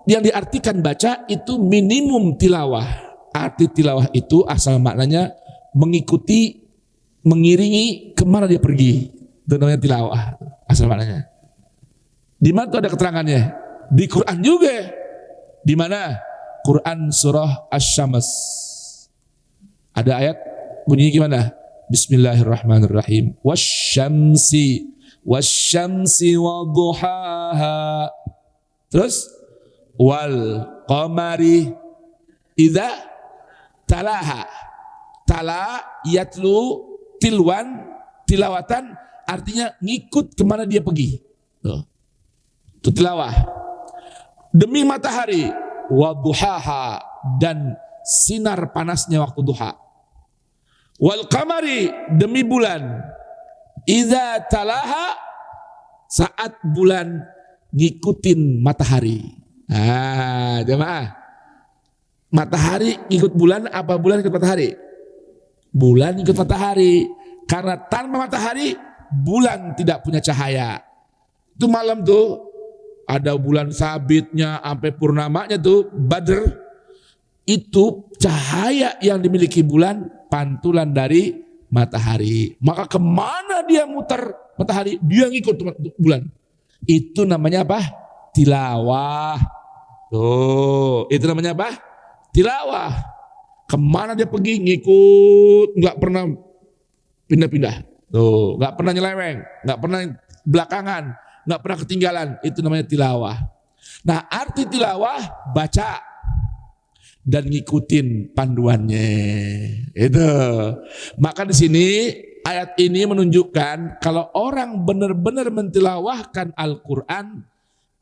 yang diartikan baca itu minimum tilawah. Arti tilawah itu asal maknanya mengikuti, mengiringi kemana dia pergi. Itu namanya tilawah, asal maknanya. Di mana tuh ada keterangannya? Di Quran juga. Di mana? Quran surah Asy-Syams. Ada ayat bunyinya gimana? Bismillahirrahmanirrahim. Wasyamsi wadduhaha. Terus wal qamari idza talaha. Tala yatlu tilwan tilawatan artinya ngikut kemana dia pergi. Tuh. Itu tilawah. Demi matahari wadduhaha dan sinar panasnya waktu duha. Wal qamari demi bulan idza talaha saat bulan ngikutin matahari. Jemaah. Matahari ikut bulan apa bulan ikut matahari? Bulan ikut matahari. Karena tanpa matahari bulan tidak punya cahaya. Itu malam tuh ada bulan sabitnya sampai purnamanya tuh Badr. Itu cahaya yang dimiliki bulan pantulan dari matahari. Maka kemana dia muter matahari, dia ngikut bulan. Itu namanya apa? Tilawah. Tuh, itu namanya apa? Tilawah. Kemana dia pergi ngikut, nggak pernah pindah-pindah. Tuh, nggak pernah nyeleweng, nggak pernah belakangan, nggak pernah ketinggalan. Itu namanya tilawah. Nah, arti tilawah baca dan ngikutin panduannya. Itu. Maka di sini ayat ini menunjukkan kalau orang benar-benar mentilawahkan Al-Quran,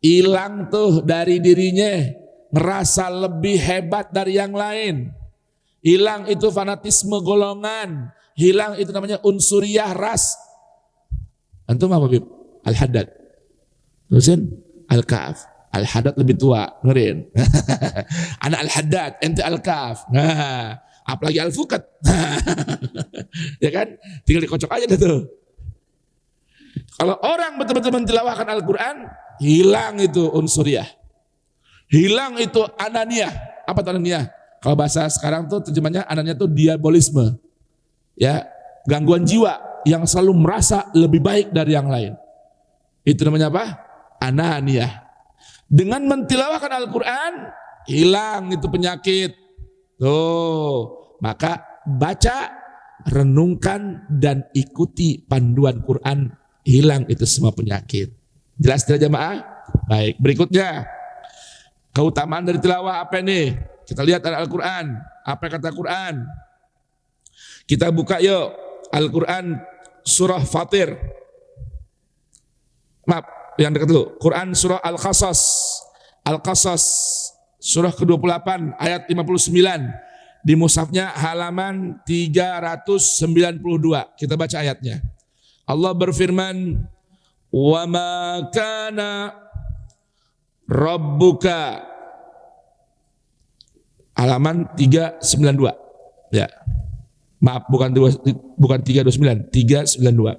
hilang tuh dari dirinya ngerasa lebih hebat dari yang lain. Hilang itu fanatisme golongan, hilang itu namanya unsuriyah ras. Antum apa Bib? Al-Haddad. Terusin Al-Kahf. Al-Haddad lebih tua, ngerin. Anak Al-Haddad, ente Al-Kahf. Nah, apalagi Al-Fuqat. Ya kan? Tinggal dikocok aja deh tuh. Kalau orang betul-betul mentilawahkan Al-Quran, hilang itu unsuriyah. Hilang itu ananiyah. Apa itu ananiyah? Kalau bahasa sekarang tuh terjemahnya ananiyah tuh diabolisme. Ya, gangguan jiwa yang selalu merasa lebih baik dari yang lain. Itu namanya apa? Ananiyah. Dengan mentilawahkan Al-Quran, hilang itu penyakit. Tuh, maka baca, renungkan, dan ikuti panduan Quran, hilang itu semua penyakit. Jelas tidak jemaah? Baik, berikutnya. Keutamaan dari tilawah apa ini? Kita lihat Al-Quran. Apa kata Quran? Kita buka yuk. Al-Quran surah Fatir. Maaf, yang dekat dulu. Quran surah Al-Qasas. Al-Qasas surah ke-28 ayat 59. Di mushafnya halaman 392. Kita baca ayatnya. Allah berfirman, "Wa ma kana rabbuka." Halaman 392. Ya. Maaf, bukan 329, 392.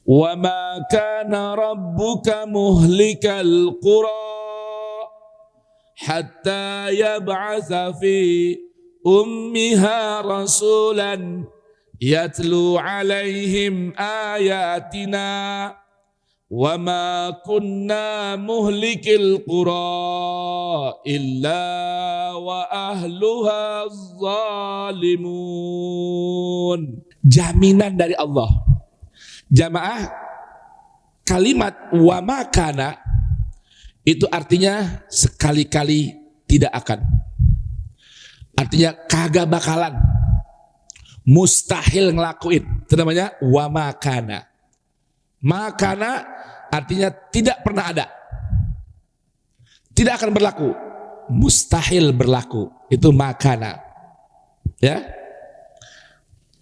Wa ma kana rabbuka muhlikal qura hatta yab'atsa fi ummiha rasulan yatlu alaihim ayatina wa ma kunna muhlikil qura illa wa ahluha zalimun. Jaminan dari Allah. Jamaah, kalimat wa ma kana itu artinya sekali-kali tidak akan. Artinya kagak bakalan. Mustahil ngelakuin. Itu namanya wa ma kana. Makana artinya tidak pernah ada. Tidak akan berlaku. Mustahil berlaku. Itu makana. Ya.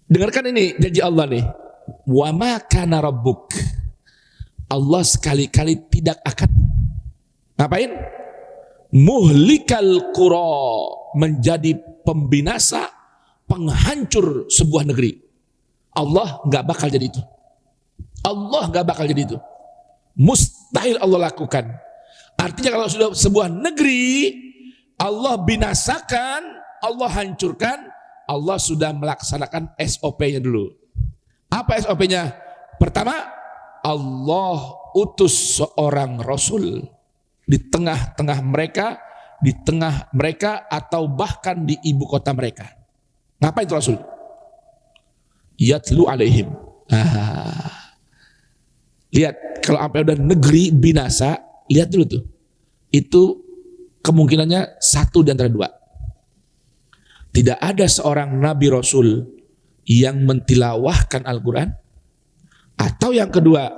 Dengarkan ini janji Allah nih. Wa ma kana rabbuk. Allah sekali-kali tidak akan. Ngapain? Muhlikal qura. Menjadi pembinasa, penghancur sebuah negeri. Allah nggak bakal jadi itu. Allah gak bakal jadi itu. Mustahil Allah lakukan. Artinya kalau sudah sebuah negeri Allah binasakan, Allah hancurkan, Allah sudah melaksanakan SOP-nya dulu. Apa SOP-nya? Pertama, Allah utus seorang Rasul di tengah-tengah mereka atau bahkan di ibu kota mereka. Ngapain itu Rasul? Yatlu alaihim. Lihat, kalau sampai udah negeri binasa, lihat dulu tuh. Itu kemungkinannya satu di antara dua. Tidak ada seorang Nabi Rasul yang mentilawahkan Al-Quran. Atau yang kedua,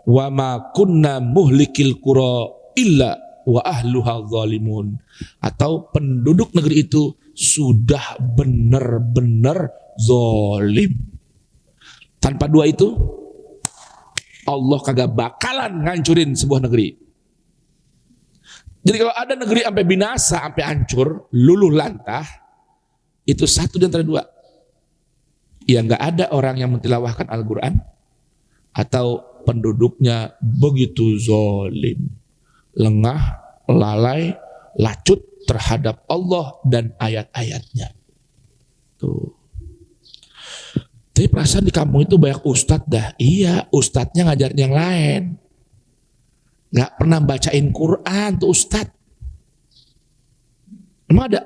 wa ma kunna muhlikil qura illa wa ahluha zalimun. Atau penduduk negeri itu sudah benar-benar zalim. Tanpa dua itu, Allah kagak bakalan ngancurin sebuah negeri. Jadi kalau ada negeri sampai binasa, sampai hancur, luluh lantah, itu satu di antara dua. Ya nggak ada orang yang mentilawahkan Al-Quran, atau penduduknya begitu zalim, lengah, lalai, lacut terhadap Allah dan ayat-ayatnya. Tuh. Tapi perasaan di kampung itu banyak ustadz dah. Iya, ustadznya ngajarin yang lain. Gak pernah bacain Quran tuh ustadz. Emang ada?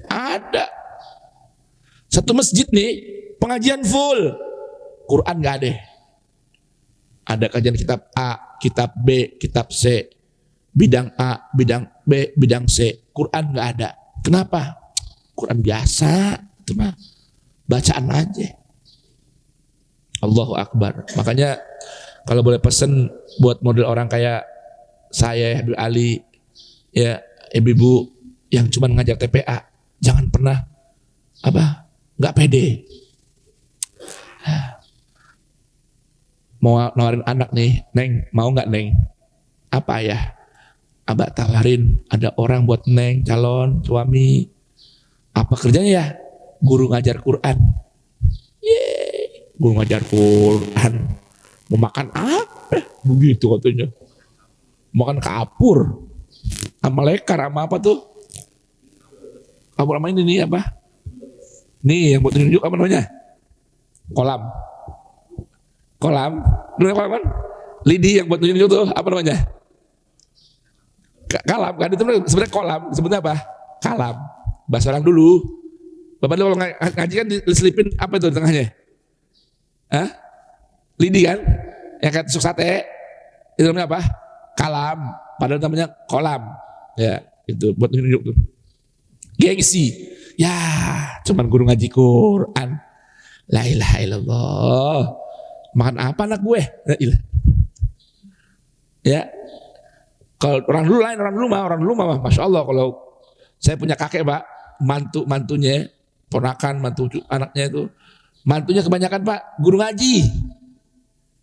Ada. Satu masjid nih, pengajian full. Quran gak ada. Ada kajian kitab A, kitab B, kitab C. Bidang A, bidang B, bidang C. Quran gak ada. Kenapa? Quran biasa. Itu mah bacaan aja. Allahu Akbar. Makanya kalau boleh pesen buat model orang kayak saya, Habib Ali, ya ibu-ibu yang cuma ngajar TPA, jangan pernah nggak pede. Mau nawarin anak nih, Neng, mau nggak Neng? Apa ya? Abah tawarin, ada orang buat Neng calon suami. Apa kerjanya ya? Guru ngajar Quran. Yeay, guru ngajar Quran. Mau makan apa? Begitu katanya. Makan kapur. Sama lekar, sama apa tuh? Kapur sama ini nih apa? Nih yang buat tunjuk apa namanya? Kolam. Dulu kolam kan? Lidi yang buat tunjuk tuh apa namanya? Kalam kan? Itu sebenarnya kolam. Sebenarnya apa? Kalam. Bahasa orang dulu. Bapak kalau ngaji kan diselipin apa itu di tengahnya? Lidi kan? Yang kayak tusuk sate. Itu namanya apa? Kalam. Padahal namanya kolam. Ya, itu buat nunjuk tuh. Gengsi. Ya, cuman guru ngaji Quran. La ilaha illallah. Makan apa anak gue? La ilah. Ya. Kalau orang dulu mah Masya Allah. Kalau saya punya kakek Pak, mantunya ponakan, anaknya itu, mantunya kebanyakan Pak guru ngaji.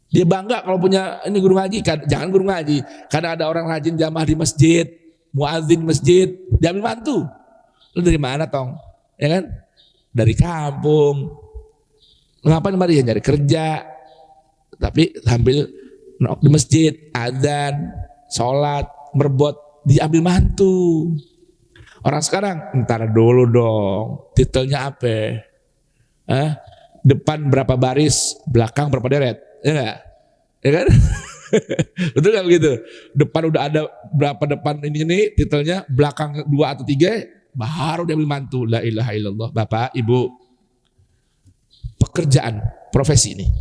Dia bangga kalau punya ini guru ngaji. Jangan guru ngaji, kadang ada orang rajin jamaah di masjid, muadzin masjid, diambil mantu. Lu dari mana tong? Ya kan? Dari kampung. Ngapain kemarin? Ya nyari kerja, tapi sambil di masjid, adzan, sholat, merbot, diambil mantu. Orang sekarang, ntar dulu dong, titelnya apa? Depan berapa baris, belakang berapa deret, ya nggak? Ya kan? Betul nggak begitu? Depan udah ada berapa depan ini titelnya, belakang 2 atau 3, baru dia ambil mantu. La ilaha illallah. Bapak, Ibu, pekerjaan, profesi ini,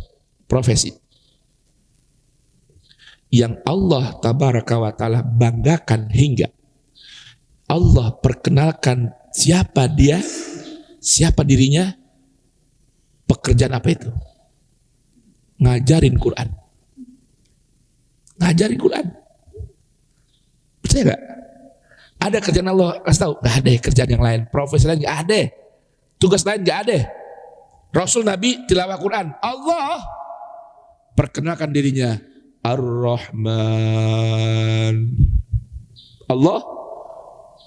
profesi yang Allah tabaraka wa ta'ala banggakan hingga Allah perkenalkan siapa dia, siapa dirinya, pekerjaan apa itu? Ngajarin Quran. Ngajarin Quran. Percaya gak? Ada kerjaan Allah, kasih tahu, gak ada kerjaan yang lain, profesi lain gak ada, tugas lain gak ada. Rasul Nabi tilawah Quran, Allah perkenalkan dirinya Ar-Rahman. Allah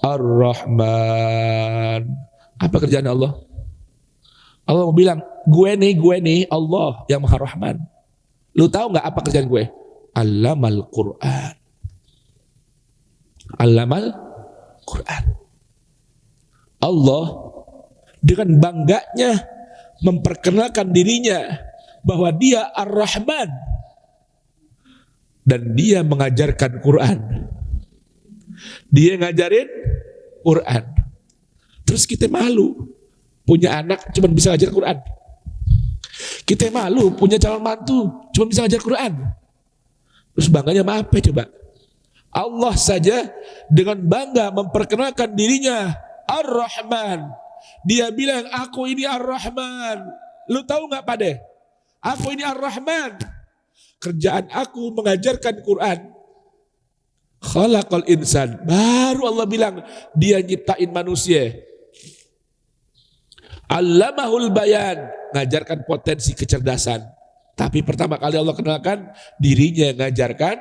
Ar-Rahman. Apa kerjaan Allah? Allah mau bilang, gue nih Allah yang Maha Rahman. Lu tahu nggak apa kerjaan gue? Allamal Quran. Allamal Quran. Allah dengan bangganya memperkenalkan dirinya bahwa dia Ar-Rahman dan dia mengajarkan Quran. Dia ngajarin Quran. Terus kita malu punya anak cuma bisa ngajar Quran. Kita malu punya calon mantu cuma bisa ngajar Quran. Terus bangganya sama apa coba? Allah saja dengan bangga memperkenalkan dirinya Ar-Rahman. Dia bilang, aku ini Ar-Rahman. Lu tahu nggak Pade? Aku ini Ar-Rahman. Kerjaan aku mengajarkan Quran. Khalaqal insan. Baru Allah bilang, dia nyiptain manusia. Allamahul bayan. Ngajarkan potensi kecerdasan. Tapi pertama kali Allah kenalkan, dirinya ngajarkan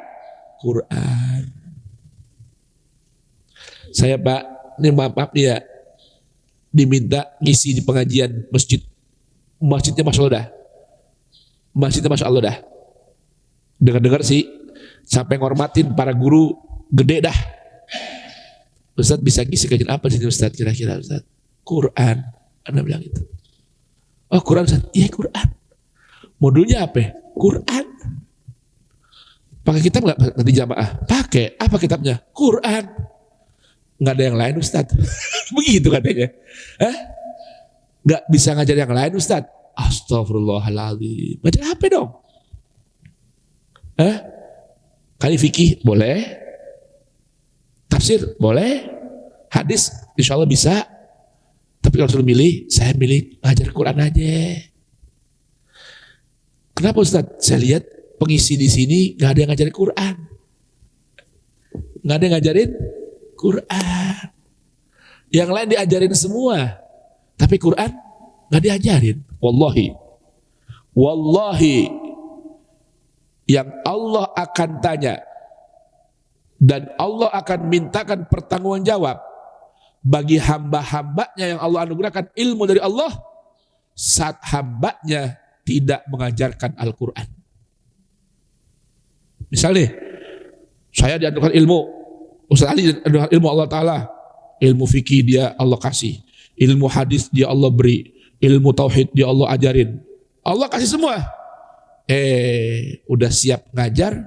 Quran. Saya Pak, ini maaf ya, diminta ngisi di pengajian masjid. Masjidnya Masya Allah dah. Masjidnya Masya Allah dah. Dengar-dengar sih, sampai ngormatin para guru gede dah. Ustadz bisa ngisi kajian apa sih Ustadz kira-kira Ustadz? Quran. Anda bilang itu. Oh Quran Ustadz? Iya Quran. Modulnya apa? Quran. Pakai kitab nggak nanti jamaah? Pakai. Apa kitabnya? Quran. Nggak ada yang lain Ustadz. Begitu katanya. Nggak bisa ngajar yang lain Ustadz. Astagfirullahaladzim. Ngajar apa dong? Kali fikih boleh. Tafsir boleh. Hadis insya Allah bisa. Tapi kalau suruh milih, saya milih ngajar Quran aja. Kenapa Ustadz? Saya lihat pengisi di sini nggak ada yang ngajarin Quran. Nggak ada yang ngajarin Quran. Yang lain diajarin semua. Tapi Quran nggak diajarin. Wallahi yang Allah akan tanya dan Allah akan mintakan pertanggungan jawab bagi hamba-hambanya yang Allah anugerahkan ilmu dari Allah saat hambanya tidak mengajarkan Al-Quran. Misalnya saya dianugerahkan ilmu, Ustaz Ali dianugerahkan ilmu Allah Ta'ala, ilmu fikih dia Allah kasih, ilmu hadis dia Allah beri, ilmu tauhid dia Allah ajarin, Allah kasih semua. Udah siap ngajar,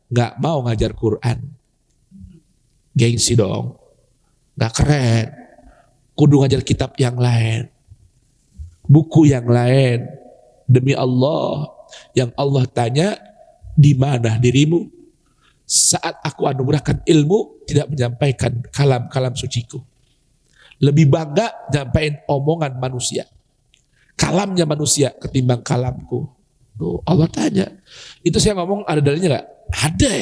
nggak mau ngajar Quran, gengsi dong, nggak keren. Kudu ngajar kitab yang lain, buku yang lain. Demi Allah, yang Allah tanya, di mana dirimu saat aku anugerahkan ilmu tidak menyampaikan kalam-kalam suciku. Lebih bangga nyampain omongan manusia, kalamnya manusia ketimbang kalamku. Tuh, Allah tanya. Itu saya ngomong ada dalilnya nggak? Ada.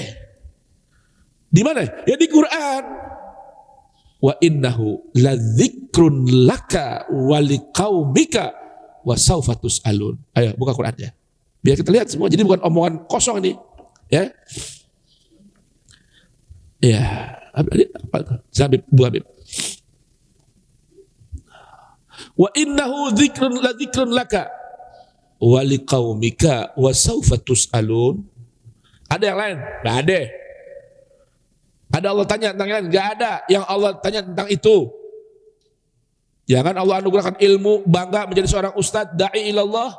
Di mana? Ya di Quran. Wa innahu ladzikrun laka wa liqaumika wa saufa tus'alun. Ayo buka Qurannya. Biar kita lihat semua. Jadi bukan omongan kosong ini. Ya. Ya. Habib, Bu Habib. Wa innahu ladzikrun laka wa liqaumika wa saufa tus'alun. Ada yang lain? Nggak ada. Ada Allah tanya tentang yang lain? Nggak ada. Yang Allah tanya tentang itu. Jangan Allah anugerahkan ilmu, bangga menjadi seorang ustadz, da'i ilallah,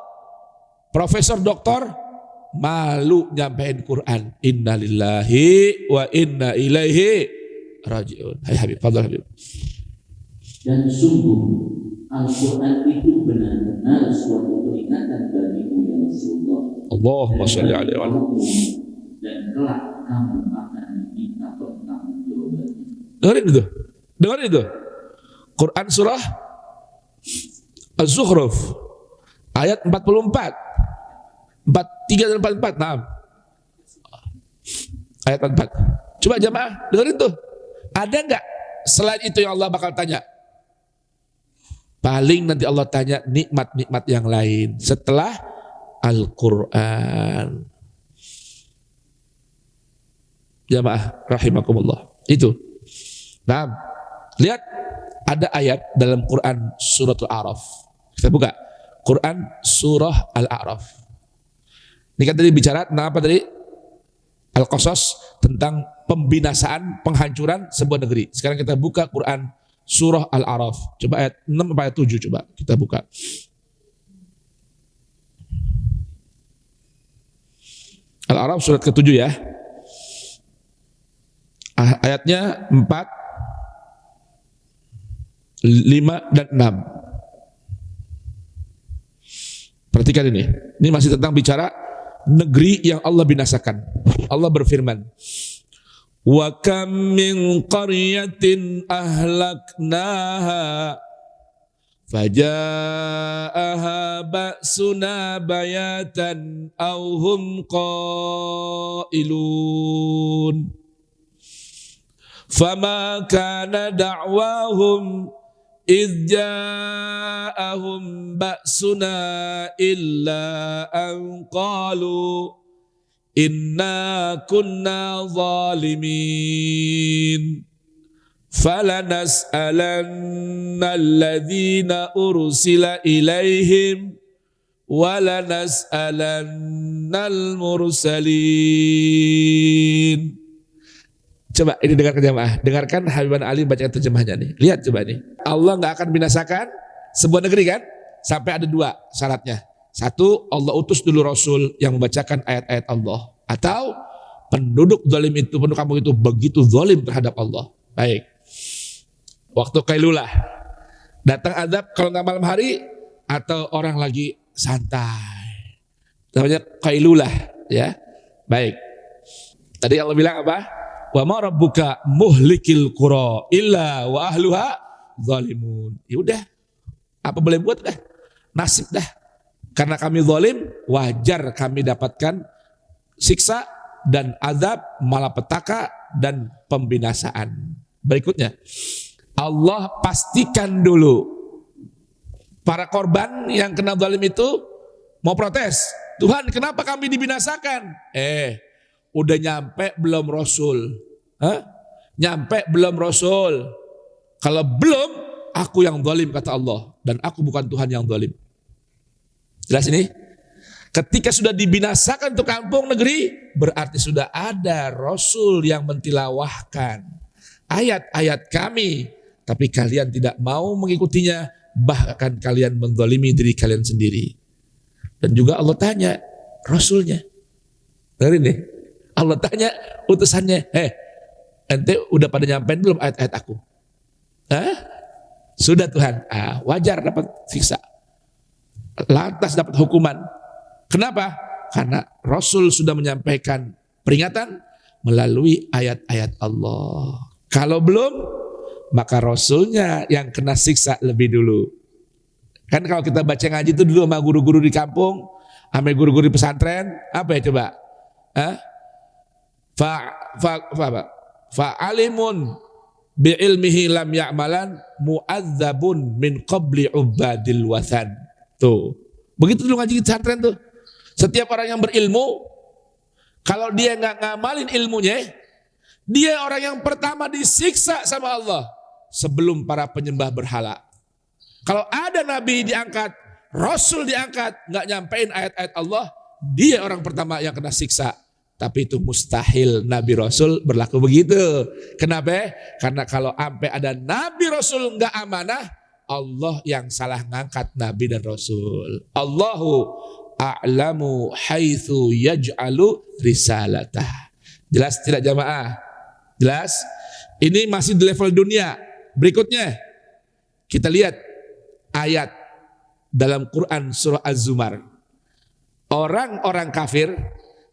profesor, doktor, malu nyampein Quran. Inna lillahi wa inna ilaihi raji'un. Hai Habib, fadhal Habib. Dan sungguh Al-Quran itu benar-benar suatu peringatan bagimu ya Rasulullah. Allahumma sholli alaihi wa sallam. Dan kelak kamu akan diminta pertanggungjawabannya. Dengerin itu. Quran surah Az-Zukhruf ayat 44, 43 dan 44. Nah, ayat 44. Coba jamaah dengerin tuh. Ada nggak selain itu yang Allah bakal tanya? Paling nanti Allah tanya nikmat-nikmat yang lain setelah Al-Quran. Jamaah rahimakumullah. Itu. Nah, lihat ada ayat dalam Quran suratul Araf. Kita buka. Quran surah Al-A'raf. Ini kan tadi bicara tentang apa tadi? Al-Qasas, tentang pembinasaan, penghancuran sebuah negeri. Sekarang kita buka Quran surah Al-A'raf. Coba ayat 6 sampai ayat 7 coba kita buka. Al-A'raf surat ke-7 ya. Ayatnya 4, 5 dan 6. Perhatikan ini. Ini masih tentang bicara negeri yang Allah binasakan. Allah berfirman, "Wa kam min qaryatin ahlaknaha faja'aha ba'suna bayatan aw hum qailun fama kana da'wahum idh ja'ahum ba'suna illa an qalu inna kunna zalimin falanas'alanna alladhina ursila ilaihim walanas'alanna al-mursalin." Coba ini dengarkan jamaah, dengarkan Habibana Ali baca terjemahnya nih. Lihat coba ini. Allah nggak akan binasakan sebuah negeri kan? Sampai ada 2 syaratnya. 1, Allah utus dulu Rasul yang membacakan ayat-ayat Allah. Atau penduduk zalim itu, penduduk kampung itu begitu zalim terhadap Allah. Baik. Waktu Qailulah. Datang azab kalau nggak malam hari atau orang lagi santai. Namanya Qailulah ya. Baik. Tadi Allah bilang apa? Wa ma rabbuka muhlikil qura illa wa ahluha zalimun. Ya udah, apa boleh buat dah, nasib dah. Karena kami zalim, wajar kami dapatkan siksa dan azab, malapetaka dan pembinasaan. Berikutnya, Allah pastikan dulu para korban yang kena zalim itu mau protes. Tuhan, kenapa kami dibinasakan? Udah nyampe belum Rasul? Nyampe belum Rasul? Kalau belum, aku yang zalim kata Allah, dan aku bukan Tuhan yang zalim. Jelas ini? Ketika sudah dibinasakan untuk kampung negeri, berarti sudah ada Rasul yang mentilawahkan ayat-ayat kami, tapi kalian tidak mau mengikutinya, bahkan kalian menzalimi diri kalian sendiri. Dan juga Allah tanya Rasulnya, dengerin nih, Allah tanya utusannya, ente udah pada nyampein belum ayat-ayat aku? Sudah Tuhan. Wajar dapat siksa, lantas dapat hukuman. Kenapa? Karena Rasul sudah menyampaikan peringatan melalui ayat-ayat Allah. Kalau belum, maka Rasulnya yang kena siksa lebih dulu. Kan kalau kita baca ngaji itu dulu sama guru-guru di kampung, sama guru-guru di pesantren, apa ya coba? Fa'alimun bi'ilmihi lam ya'malan mu'adzabun min qabli ubadil wathan. Tuh, begitu dulu ngaji pesantren tuh. Setiap orang yang berilmu, kalau dia nggak ngamalin ilmunya, dia orang yang pertama disiksa sama Allah sebelum para penyembah berhala. Kalau ada nabi diangkat, Rasul diangkat, nggak nyampein ayat-ayat Allah, dia orang pertama yang kena siksa. Tapi itu mustahil Nabi Rasul berlaku begitu. Kenapa? Karena kalau sampai ada Nabi Rasul nggak amanah, Allah yang salah ngangkat Nabi dan Rasul. Allahu a'lamu haitsu yaj'alu risalatah. Jelas tidak jamaah? Jelas? Ini masih di level dunia. Berikutnya kita lihat ayat dalam Quran surah Az-Zumar. Orang-orang kafir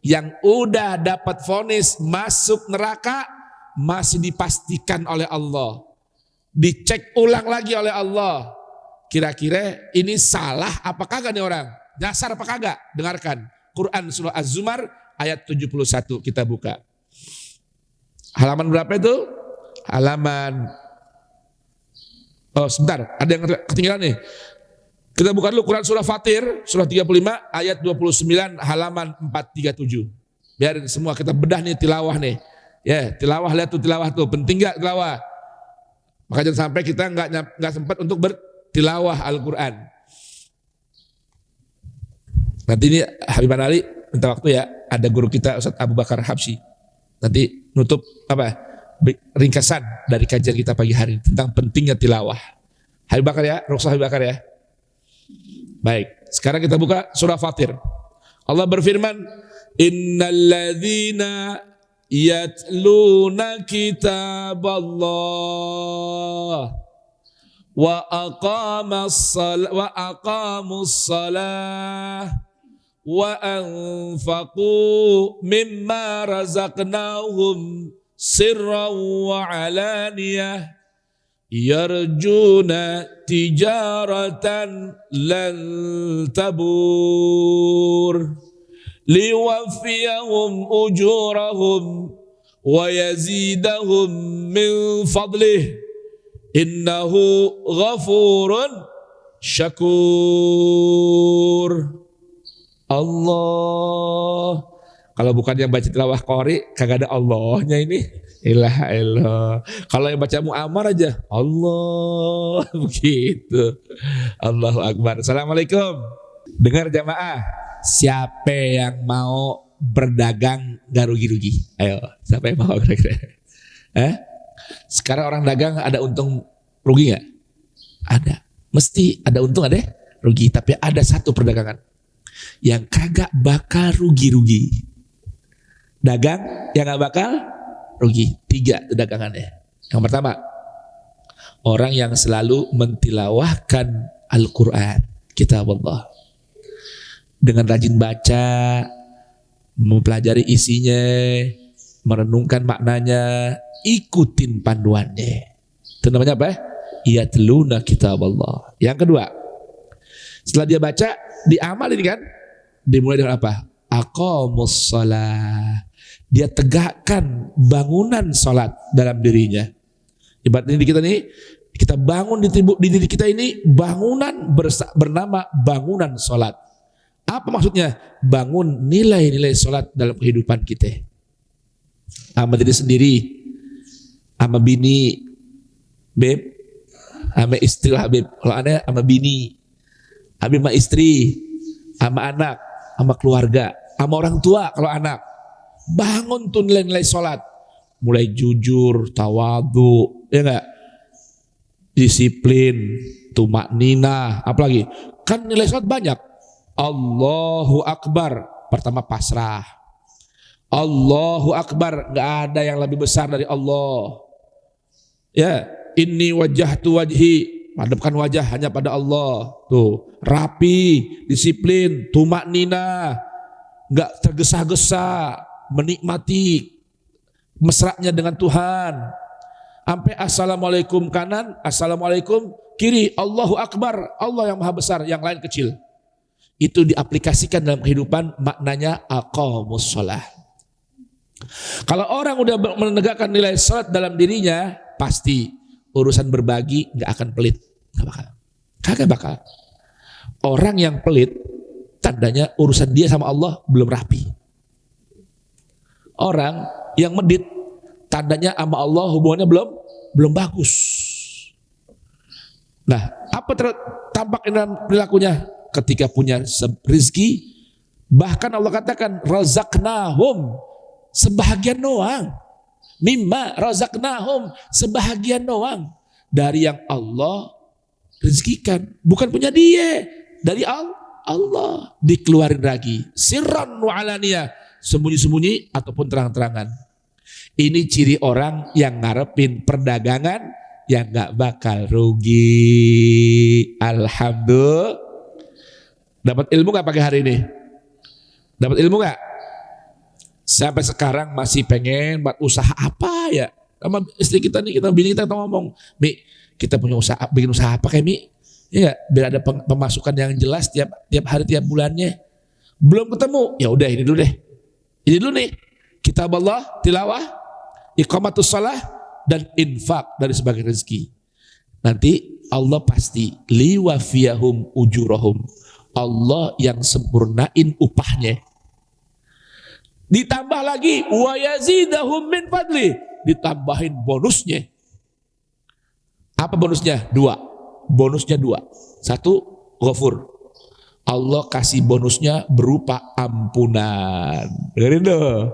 yang udah dapat vonis masuk neraka masih dipastikan oleh Allah, dicek ulang lagi oleh Allah, kira-kira ini salah apa kagak nih orang, nyasar apa kagak. Dengarkan Quran surah Az-Zumar ayat 71, kita buka halaman berapa itu? Halaman, sebentar, ada yang ketinggalan nih. Kita buka dulu Quran surah Fatir, surah 35 ayat 29 halaman 437. Biarin semua kita bedah nih tilawah nih. Ya, tilawah, lihat tuh tilawah tuh, penting gak tilawah? Maka jangan sampai kita nggak sempat untuk bertilawah Al-Quran. Nanti ini Habib Ali minta waktu ya, ada guru kita Ustaz Abu Bakar Habsyi. Nanti nutup ringkasan dari kajian kita pagi hari tentang pentingnya tilawah. Habib Bakar ya, Rukhsah Habib Bakar ya. Baik, sekarang kita buka surah Fatir. Allah berfirman, innalladzina yatluna kitaballah wa aqamus salah wa anfaqu mimma razaqnahum sirran wa alaniyah yarjuna tijaratan lan tabur liwafiyahum ujurahum wa yazidahum min fadlih innahu ghafurun syakur. Allah. Kalau bukan yang baca tilawah qori kagak ada Allahnya ini. Ilaha illallah. Kalau yang baca mu'amar aja Allah begitu. Allahu akbar. Assalamualaikum. Dengar jamaah, siapa yang mau berdagang gak rugi-rugi? Ayo, siapa yang mau kira-kira? Sekarang orang dagang ada untung rugi gak? Ada. Mesti ada untung ada rugi. Tapi ada satu perdagangan yang kagak bakal rugi-rugi. Dagang yang gak bakal rugi. 3 dagangannya. Yang pertama, orang yang selalu mentilawahkan Al-Quran, kitab Allah, dengan rajin baca, mempelajari isinya, merenungkan maknanya, ikutin panduannya. Itu namanya apa? Yatluna kitab Allah. Yang kedua, setelah dia baca, diamalin kan? Dimulai dengan apa? Aqamus shalah. Dia tegakkan bangunan salat dalam dirinya. Ibarat ini kita nih, kita bangun di diri kita ini bangunan bernama bangunan salat. Apa maksudnya? Bangun nilai-nilai salat dalam kehidupan kita. Sama diri sendiri, sama bini, beb, sama istri lah beb. Kalau ada sama bini, habis sama istri, sama anak, sama keluarga, sama orang tua kalau anak. Bangun tuh nilai-nilai sholat. Mulai jujur, tawadu, ya enggak? Disiplin, tumakninah, apalagi? Kan nilai sholat banyak. Allahu Akbar, pertama pasrah. Allahu Akbar, enggak ada yang lebih besar dari Allah. Ya, inni wajjahtu wajhi, hadapkan wajah hanya pada Allah. Tuh, rapi, disiplin, tumakninah, enggak tergesa-gesa, menikmati mesranya dengan Tuhan. Sampai assalamualaikum kanan, assalamualaikum kiri, Allahu Akbar, Allah yang maha besar, yang lain kecil. Itu diaplikasikan dalam kehidupan, maknanya aqamus shalah. Kalau orang udah menegakkan nilai salat dalam dirinya, pasti urusan berbagi nggak akan pelit, nggak bakal, kagak bakal. Orang yang pelit, tandanya urusan dia sama Allah belum rapi. Orang yang medit, tandanya sama Allah hubungannya belum bagus. Nah, apa tampak dalam perilakunya? Ketika punya rezeki, bahkan Allah katakan razaqnahum, sebahagian doang. Mimma razaqnahum, sebahagian doang dari yang Allah rezekikan, bukan punya dia, dari Allah dikeluarin lagi. Sirran wa alaniyah, sembunyi-sembunyi ataupun terang-terangan. Ini ciri orang yang ngarepin perdagangan yang gak bakal rugi. Alhamdulillah. Dapat ilmu gak pagi hari ini? Dapat ilmu gak? Sampai sekarang masih pengen buat usaha apa ya? Sama istri kita nih, bini kita ngomong, Mi, kita punya usaha, bikin usaha apa kayak Mi? Ya, biar ada pemasukan yang jelas tiap hari, tiap bulannya. Belum ketemu, ya udah ini dulu deh. Ini dulu nih, kitab Allah, tilawah, iqamatus shalah, dan infak dari sebagian rezeki. Nanti Allah pasti liwafiyahum ujurahum. Allah yang sempurnain upahnya. Ditambah lagi wa yazidahum min fadli, ditambahin bonusnya. Apa bonusnya? 2. Bonusnya 2. 1, ghafur. Allah kasih bonusnya berupa ampunan. Dengerin tuh.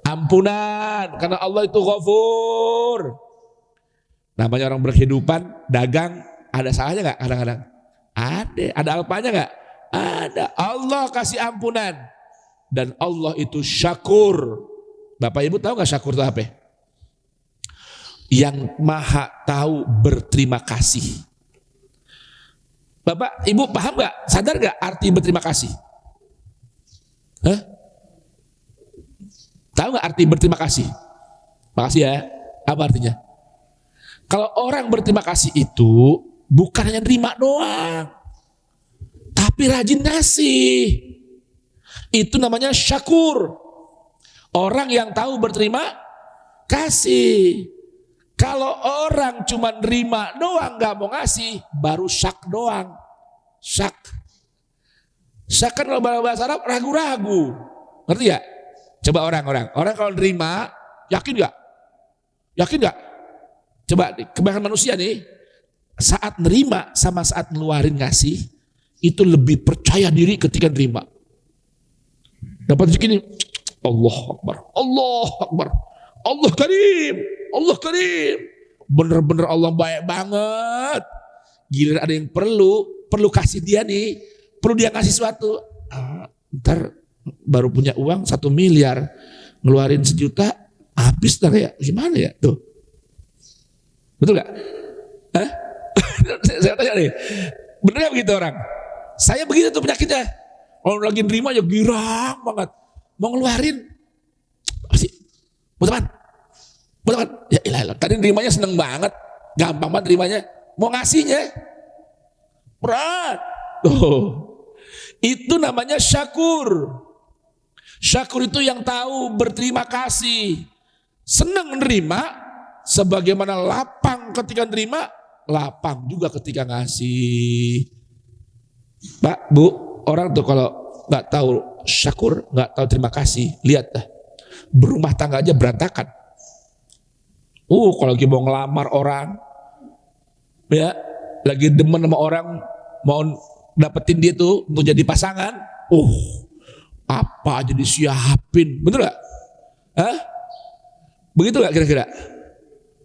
Ampunan, karena Allah itu Ghafur. Namanya orang berkehidupan, dagang, ada salahnya nggak kadang-kadang? Ada alpanya nggak? Ada. Allah kasih ampunan. Dan Allah itu Syakur. Bapak Ibu tahu nggak Syakur itu apa? Yang maha tahu berterima kasih. Bapak Ibu paham nggak? Sadar nggak arti berterima kasih? Hah? Tahu nggak arti berterima kasih? Makasih ya. Apa artinya? Kalau orang berterima kasih itu bukan hanya nerima doang, tapi rajin ngasih. Itu namanya syakur. Orang yang tahu berterima kasih. Kalau orang cuma nerima doang gak mau ngasih, baru syak doang. Syak. Syak kan kalau bahasa Arab ragu-ragu. Ngerti gak? Coba orang kalau nerima, yakin gak? Yakin gak? Coba kebanyakan manusia nih, saat nerima sama saat ngeluarin ngasih, itu lebih percaya diri ketika nerima. Dapat rezeki ini, Allah Akbar, Allah Akbar, Allah Karim, Allah Karim. Bener-bener Allah baik banget. Giliran ada yang perlu kasih dia nih, perlu dia ngasih sesuatu. Ntar baru punya uang 1 miliar, ngeluarin 1 juta, habis ntar ya, gimana ya tuh? Betul gak? Hah? Saya tanya nih, bener gak begitu orang? Saya begitu tuh penyakitnya. Kalau lagi nerima aja girang banget. Mau ngeluarin, apa sih? Mau teman? Ya ilah, tadi nerimanya seneng banget. Gampang banget nerimanya. Mau ngasihnya, berat. Itu namanya syakur. Syakur itu yang tahu berterima kasih. Senang menerima, sebagaimana lapang ketika nerima, lapang juga ketika ngasih. Pak, Bu, orang tuh kalau nggak tahu syakur, nggak tahu terima kasih, lihat dah, berumah tangga aja berantakan. Kalau lagi mau ngelamar orang, ya, lagi demen sama orang, mau dapetin dia tuh untuk jadi pasangan, apa aja disiapin, bener gak? Hah? Begitu gak kira-kira?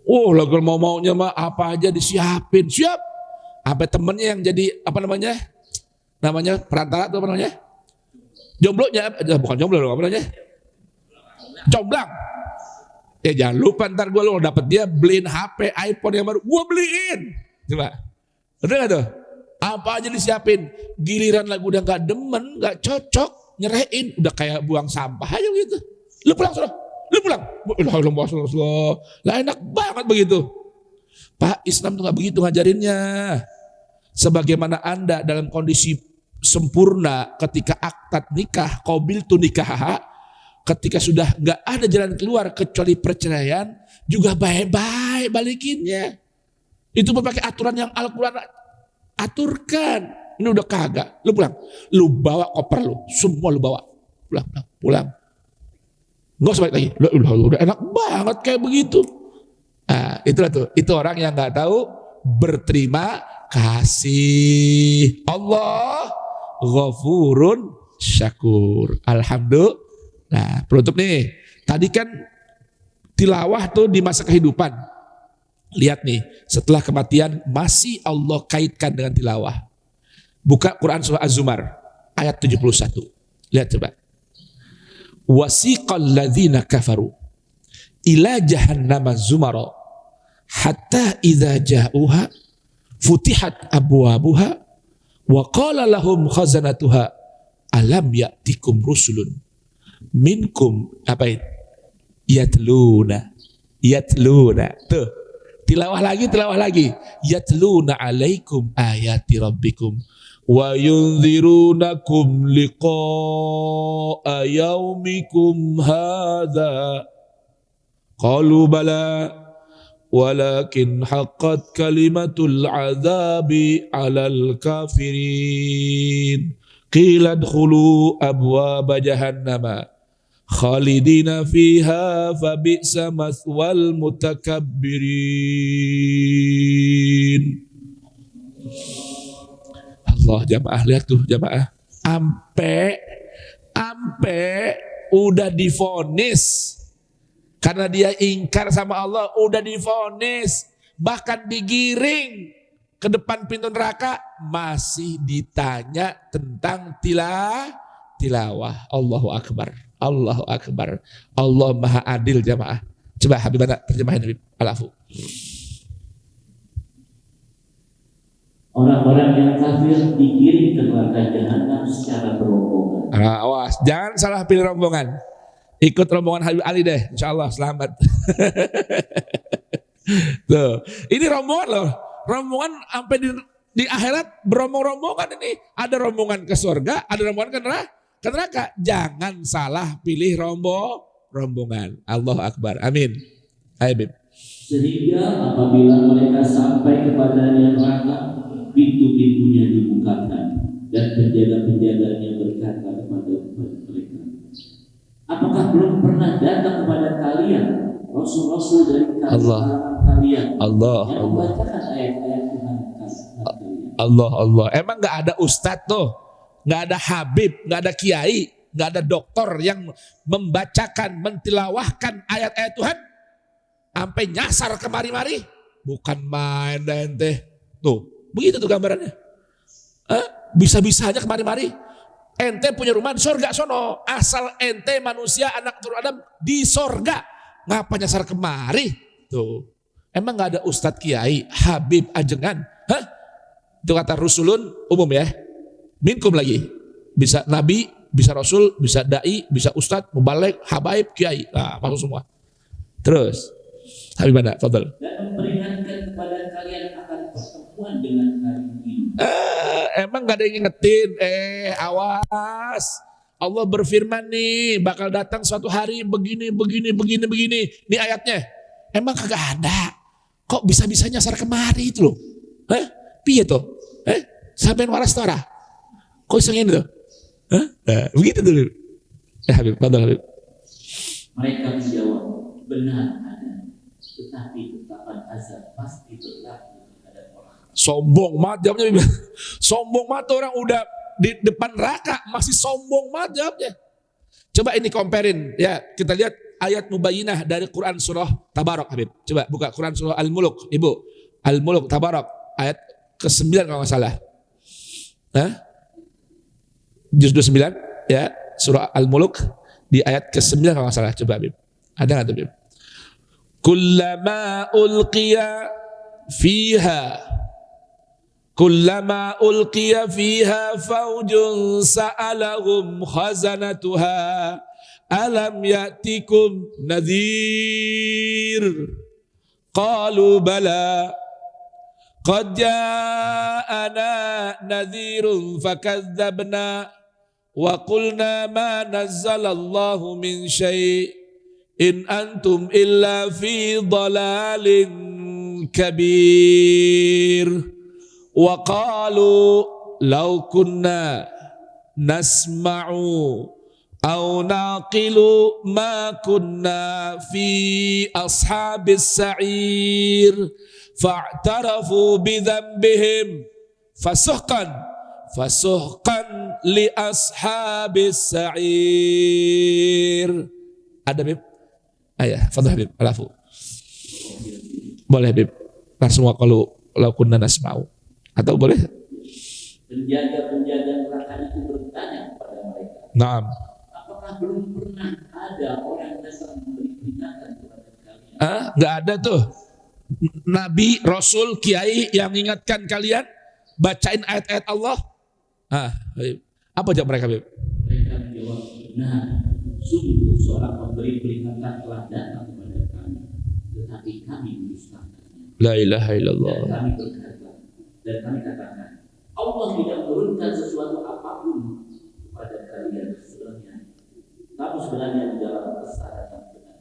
Lagi mau-maunya mah apa aja disiapin, siap. Apa temennya yang jadi apa namanya perantara tuh apa namanya? Jomblonya, bukan jomblo apa namanya? Comblang. Ya jangan lupa ntar gue lo dapet dia beliin HP iPhone yang baru, gue beliin. Coba, bener gak tuh? Apa aja disiapin, giliran lagu udah gak demen, gak cocok, nyerahin, udah kayak buang sampah aja gitu. Lu pulang sudah, lu pulang. Lah enak banget begitu. Pak, Islam tuh gak begitu ngajarinnya. Sebagaimana Anda dalam kondisi sempurna ketika akad nikah, qabil tu nikah, ketika sudah gak ada jalan keluar kecuali perceraian, juga baik-baik balikinnya. Itu berbagai aturan yang Al-Quran aturkan. Ini udah kagak, lu pulang, lu bawa koper lu, semua lu bawa, pulang. Nggak usah balik lagi, udah enak banget kayak begitu. Nah, itulah tuh, itu orang yang nggak tahu berterima kasih. Allah Ghafurun Syakur. Alhamdulillah. Nah, penutup nih, tadi kan tilawah tuh di masa kehidupan. Lihat nih, setelah kematian masih Allah kaitkan dengan tilawah. Buka Quran surah Az-Zumar ayat 71. Lihat coba. Wasiqal ladzina kafaru ila jahannama zumara hatta idza ja'uha futihat abwabuha wa qala lahum khazanatuha alam ya'tikum rusulun minkum apa itu? Yatluna. Tuh. Tilawah lagi. Yatluna alaikum ayati rabbikum wa yunzirunakum liqa'a yaumikum hadha. Qalu bala walakin haqqat kalimatul azabi 'alal kafirin. Qila adkhulu abwaaba jahannama khalidina fiha fabi'sa mathwal mutakabbirin. Allah, jamaah, lihat tuh jamaah. Ampe udah divonis karena dia ingkar sama Allah, udah divonis, bahkan digiring ke depan pintu neraka, masih ditanya tentang tilawah. Allahu Akbar, Allahu Akbar. Allah Maha Adil jamaah. Coba Habibana terjemahin Habib Al-Afu. Orang-orang yang kafir digiring ke neraka jahanam secara berombongan. Awas, jangan salah pilih rombongan. Ikut rombongan Habib Ali deh, insya Allah selamat. Tuh, ini rombongan loh, rombongan sampai di akhirat berombong-rombongan ini. Ada rombongan ke surga, ada rombongan ke neraka. Jangan salah pilih rombongan. Allahu Akbar, amin. Ayo Bib. Sehingga apabila mereka sampai kepadanya neraka, pintu-pintunya dibukakan dan penjaga-penjaganya berkata kepada mereka, apakah belum pernah datang kepada kalian rasul-rasul dari kalangan kalian yang membacakan ayat-ayat Tuhan kalian? Allah. Emang nggak ada ustadz tuh, nggak ada habib, nggak ada kiai, nggak ada dokter yang membacakan, mentilawahkan ayat-ayat Tuhan sampai nyasar kemari-mari? Bukan main ente. Tuh, begitu tuh gambarannya. Bisa-bisanya kemari-mari. Ente punya rumah di sorga sono. Asal ente manusia anak turun Adam di sorga. Ngapa nyasar kemari? Tuh. Emang gak ada ustadz kiai, habib, ajengan? Itu kata rusulun umum ya. Minkum lagi. Bisa nabi, bisa rasul, bisa dai, bisa ustadz, mubalek, habaib, kiai. Nah, masuk semua. Terus. Habib mana? Fadal. Dan memperingatkan kepada kalian akan pertemuan dengan hari ini. Emang gak ada yang ngingetin? Awas. Allah berfirman nih, bakal datang suatu hari begini. Ini ayatnya. Emang kagak ada. Kok bisa-bisanya nyasar kemari itu loh? Piye tuh? Sampai waras tora. Kok isengin tuh? Begitu tuh. Habib, Fadal Habib. Mereka menjawab, benar ada. Tetapi tetapan azab pasti berlaku terhadap orang. Sombong banget jawabnya. Sombong banget orang udah di depan neraka masih sombong banget jawabnya. Coba ini comparein ya, kita lihat ayat mubayyinah dari Quran surah Tabarak Habib. Coba buka Quran surah Al-Muluk, Ibu. Al-Muluk Tabarak ayat ke-9 kalau nggak salah. Juz 29 ya, surah Al-Muluk di ayat ke-9 kalau nggak salah. Coba Habib. Ada nggak tuh Habib? Kullama ulqiya fiha faujun sa'alahum khazanatuha alam ya'tikum nadhir qalu bala qad ja'ana nadhirun fakadzabna wa qulna ma nazzalallahu min syai' in antum illa fi dhalalin kabir wa qalu law kunna nasma'u aw naqilu ma kunna fi ashabis sa'ir fa'tarafu bidhanbihim fasuhqan li ashabis sa'ir. Ada Bib? Ayah, Fadhil Habib, Al-Afu. Boleh Habib. Langsung kalau kunna nasma'u. Atau boleh? Penjaga-penjaga neraka itu bertanya kepada mereka. Naam. Apakah belum pernah ada orang yang datang memberi peringatan kepada kalian? Nggak ada tuh. Nabi, Rasul, Kiai yang mengingatkan kalian bacain ayat-ayat Allah. Habib. Apa jawab mereka Habib? Mereka menjawab, nah, sungguh seorang pemberi peringatan telah datang kepada kami, tetapi kami mendustakannya. La ilaha illallah. Dan kami katakan, Allah tidak menurunkan sesuatu apapun kepada kalian sebenarnya. Kamu sebenarnya di dalam kesalahan benar.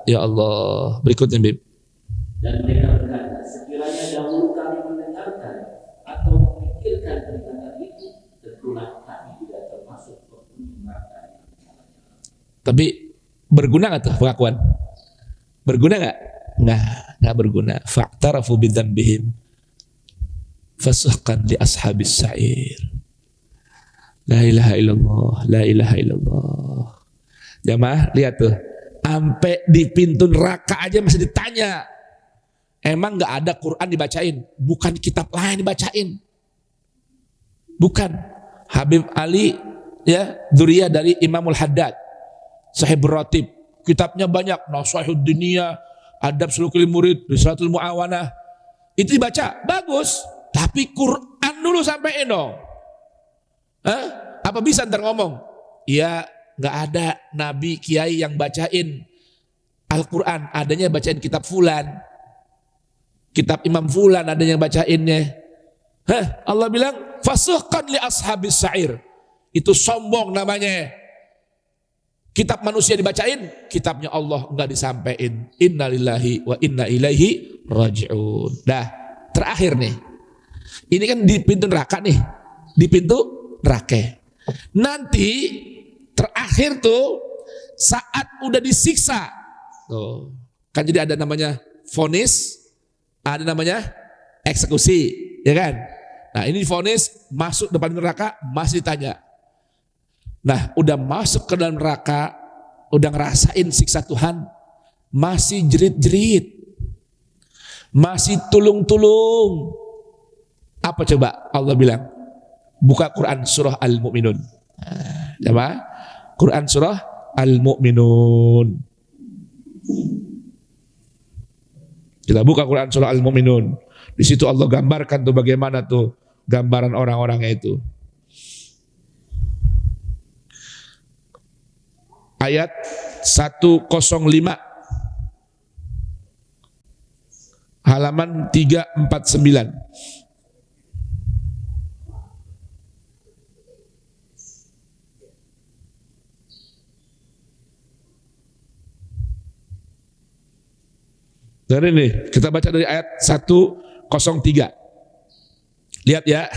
Ya Allah. Berikutnya Bib. Dan mereka berkata, sekiranya dahulu kami mendengarkan atau memikirkan peringatan itu, tentulah kami tidak termasuk penghuni neraka. Tapi berguna nggak tuh pengakuan? Berguna nggak? Nggak berguna. Fa'tarafu bidzambihim fasuhqan li ashabis sa'ir. La ilaha illallah, la ilaha illallah. Jamaah lihat tuh, sampai di pintu neraka aja masih ditanya. Emang nggak ada Quran dibacain? Bukan kitab lain dibacain. Bukan. Habib Ali ya, dzurriyyah dari Imamul Haddad, Sahib Ratib. Kitabnya banyak, Nasihud Dunia, Adab Sulukul Murid, Risalatul Muawanah. Itu dibaca, bagus. Tapi Quran dulu sampein dong. Apa bisa ntar ngomong? Ya nggak ada nabi kiai yang bacain Al-Quran, adanya bacain kitab fulan, kitab Imam fulan adanya bacainnya. Allah bilang fasuhkan li ashabis sa'ir. Itu sombong namanya. Kitab manusia dibacain, kitabnya Allah nggak disampaikan. Innalillahi wa inna ilaihi raji'un. Dah, terakhir nih. Ini kan di pintu neraka nih, di pintu neraka. Nanti terakhir tuh saat udah disiksa, tuh kan jadi ada namanya vonis, ada namanya eksekusi, ya kan? Nah ini vonis masuk depan neraka masih ditanya. Nah udah masuk ke dalam neraka, udah ngerasain siksa Tuhan, masih jerit-jerit, masih tulung-tulung. Apa coba Allah bilang? Buka Quran surah Al-Mu'minun. Coba Quran surah Al-Mu'minun. Kita buka Quran surah Al-Mu'minun. Di situ Allah gambarkan tuh bagaimana tuh gambaran orang-orangnya itu. Ayat 105 halaman 349. Dari ini kita baca dari ayat 103. Lihat ya,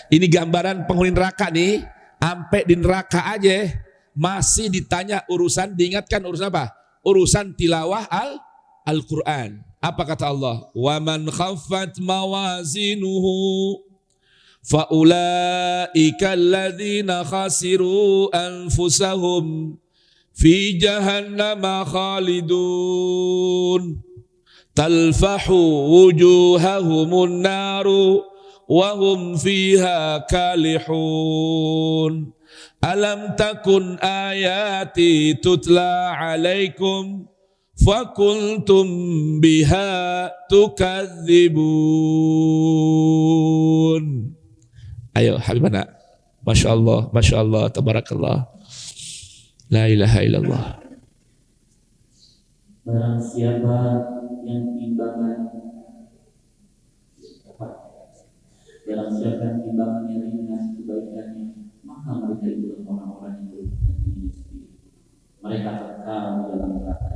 ini gambaran penghuni neraka nih. Sampai di neraka aja masih ditanya urusan, diingatkan urusan apa? Urusan tilawah Al-Quran. Apa kata Allah? Wa man khaffat mawazinuhu faulaika alladzina khasiru anfusahum fi jahannama khalidun. Talfahu wujuhahumun naru wa hum fiha kalihun. Alam takun ayati tutla alaikum fakuntum biha tukadzibun. Ayo habibana. Masya Allah, tabarakallah. La ilaha illallah. Barang siapa yang timbangannya ringan kebaikannya, maka mereka itu orang-orang yang berhubungan diri sendiri. Mereka kekal dalam neraka.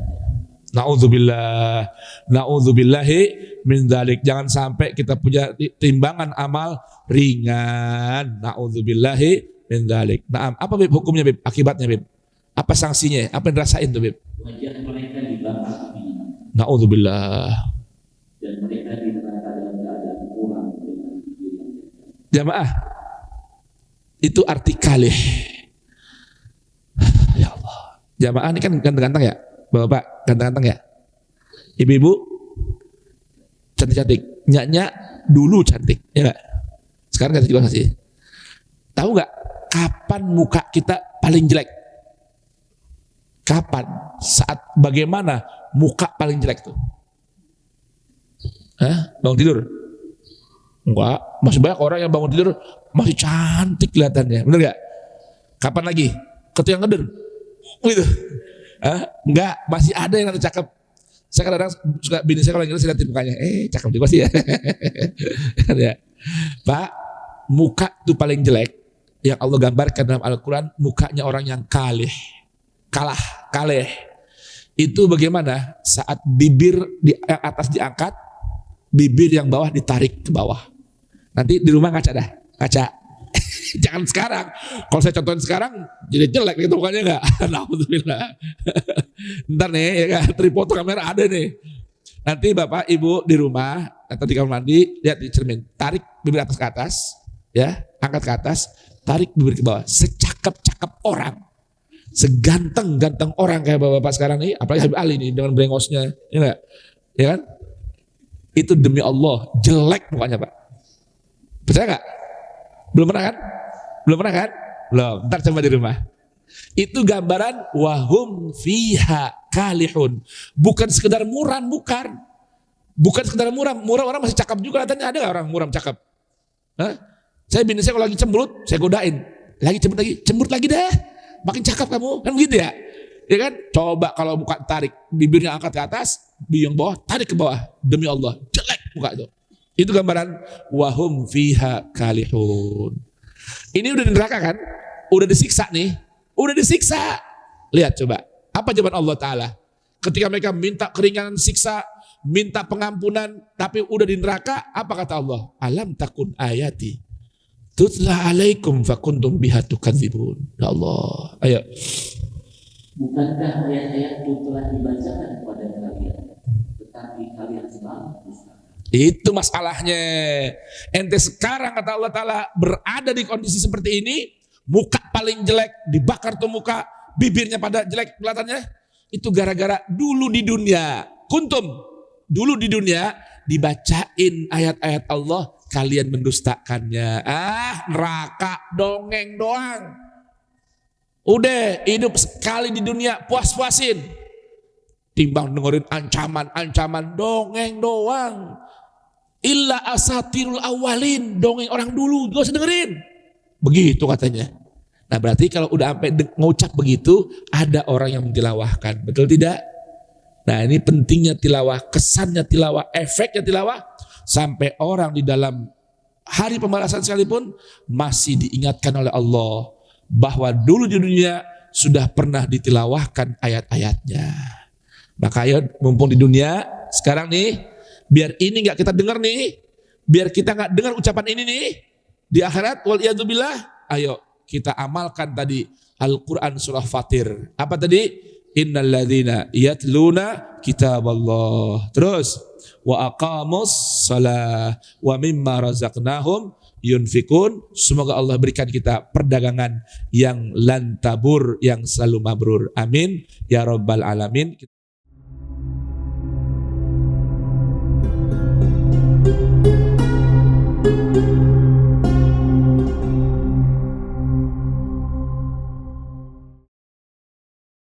Na'udzubillahi min dzalik. Jangan sampai kita punya timbangan amal ringan. Na'udzubillahi min dzalik. Naam, apa Bib hukumnya Bib? Akibatnya Bib? Apa sanksinya? Apa yang dirasain tuh Bib? Wajah mereka dibakar api. Na'udzubillah. Dan mereka di neraka dalam keadaan kurang dengan Jamaah, itu arti kalih. Ya Allah. Jamaah ini kan ganteng-ganteng ya, bapak ganteng-ganteng ya, ibu-ibu cantik-cantik, nyak-nyak dulu cantik, ya nggak? Sekarang cantik juga masih. Tahu nggak kapan muka kita paling jelek? Kapan? Saat bagaimana muka paling jelek tuh? Bangun tidur? Enggak, masih banyak orang yang bangun tidur masih cantik kelihatannya, bener gak? Kapan lagi? Ketika ngeder, gitu. Enggak, masih ada yang nanti cakep. Saya kadang-kadang suka bini saya kalau ngeliat saya lihat mukanya, cakep juga sih ya. Ya. Pak, muka itu paling jelek yang Allah gambarkan dalam Al-Quran, mukanya orang yang kaleh. Itu bagaimana? Saat bibir yang atas diangkat, bibir yang bawah ditarik ke bawah. Nanti di rumah ngaca dah, ngaca. Jangan sekarang. Kalau saya contohin sekarang, jadi jelek gitu mukanya enggak. Alhamdulillah. Ntar nih, ya kan, tripod kamera ada nih. Nanti bapak ibu di rumah atau di kamar mandi, lihat di cermin, tarik bibir atas ke atas, ya, angkat ke atas, tarik bibir ke bawah. Secakap-cakap orang, seganteng-ganteng orang kayak bapak-bapak sekarang nih, apalagi Habib Ali nih dengan brengosnya, ya enggak? Ya kan? Itu demi Allah jelek mukanya Pak. Percaya nggak? Belum pernah kan? Belum pernah kan? Belum. Ntar coba di rumah. Itu gambaran wahum fiha kalihun. Bukan sekedar muram, bukan. Bukan sekedar muram. Muram orang masih cakep juga. Katanya ada nggak orang muram cakep? Hah? Saya bini saya kalau lagi cemberut, saya godain. Lagi cemberut lagi deh. Makin cakep kamu, kan begitu ya? Ya kan? Coba kalau buka tarik, bibirnya angkat ke atas, bibir yang bawah, tarik ke bawah. Demi Allah, jelek muka itu. Itu gambaran wahum fiha kalihun. Ini udah di neraka kan? Udah disiksa nih. Udah disiksa. Lihat coba. Apa jawaban Allah Ta'ala? Ketika mereka minta keringanan siksa, minta pengampunan, tapi udah di neraka, apa kata Allah? Alam takun ayati tutla alaikum fakuntum biha tukadzibun. Ya Allah. Ayo. Bukankah ayat-ayatku telah dibacakan kepada kalian, tetapi kalian selalu dusta? Itu masalahnya. Ente sekarang kata Allah Ta'ala berada di kondisi seperti ini, muka paling jelek, dibakar tuh muka, bibirnya pada jelek kelihatannya, itu gara-gara dulu di dunia, kuntum, dulu di dunia dibacain ayat-ayat Allah, kalian mendustakannya. Neraka dongeng doang. Udah hidup sekali di dunia, puas-puasin. Timbang dengerin ancaman-ancaman, dongeng doang. Illa asatirul awalin, dongeng orang dulu, gak usah dengerin. Begitu katanya. Nah berarti kalau udah sampai ngucap begitu, ada orang yang mentilawahkan, betul tidak? Nah ini pentingnya tilawah, kesannya tilawah, efeknya tilawah, sampai orang di dalam hari pembalasan sekalipun masih diingatkan oleh Allah bahwa dulu di dunia sudah pernah ditilawahkan ayat-ayatnya. Maka ayo mumpung di dunia sekarang nih, biar ini nggak kita dengar nih, biar kita nggak dengar ucapan ini nih, di akhirat waliyadzubillah, ayo kita amalkan tadi Al-Quran surah Fatir. Apa tadi? Innalladzina yatluna kitaballah. Terus wa aqamus shalah wa mimma razaqnahum yunfikun. Semoga Allah berikan kita perdagangan yang lantabur, yang selalu mabrur. Amin ya rabbal alamin.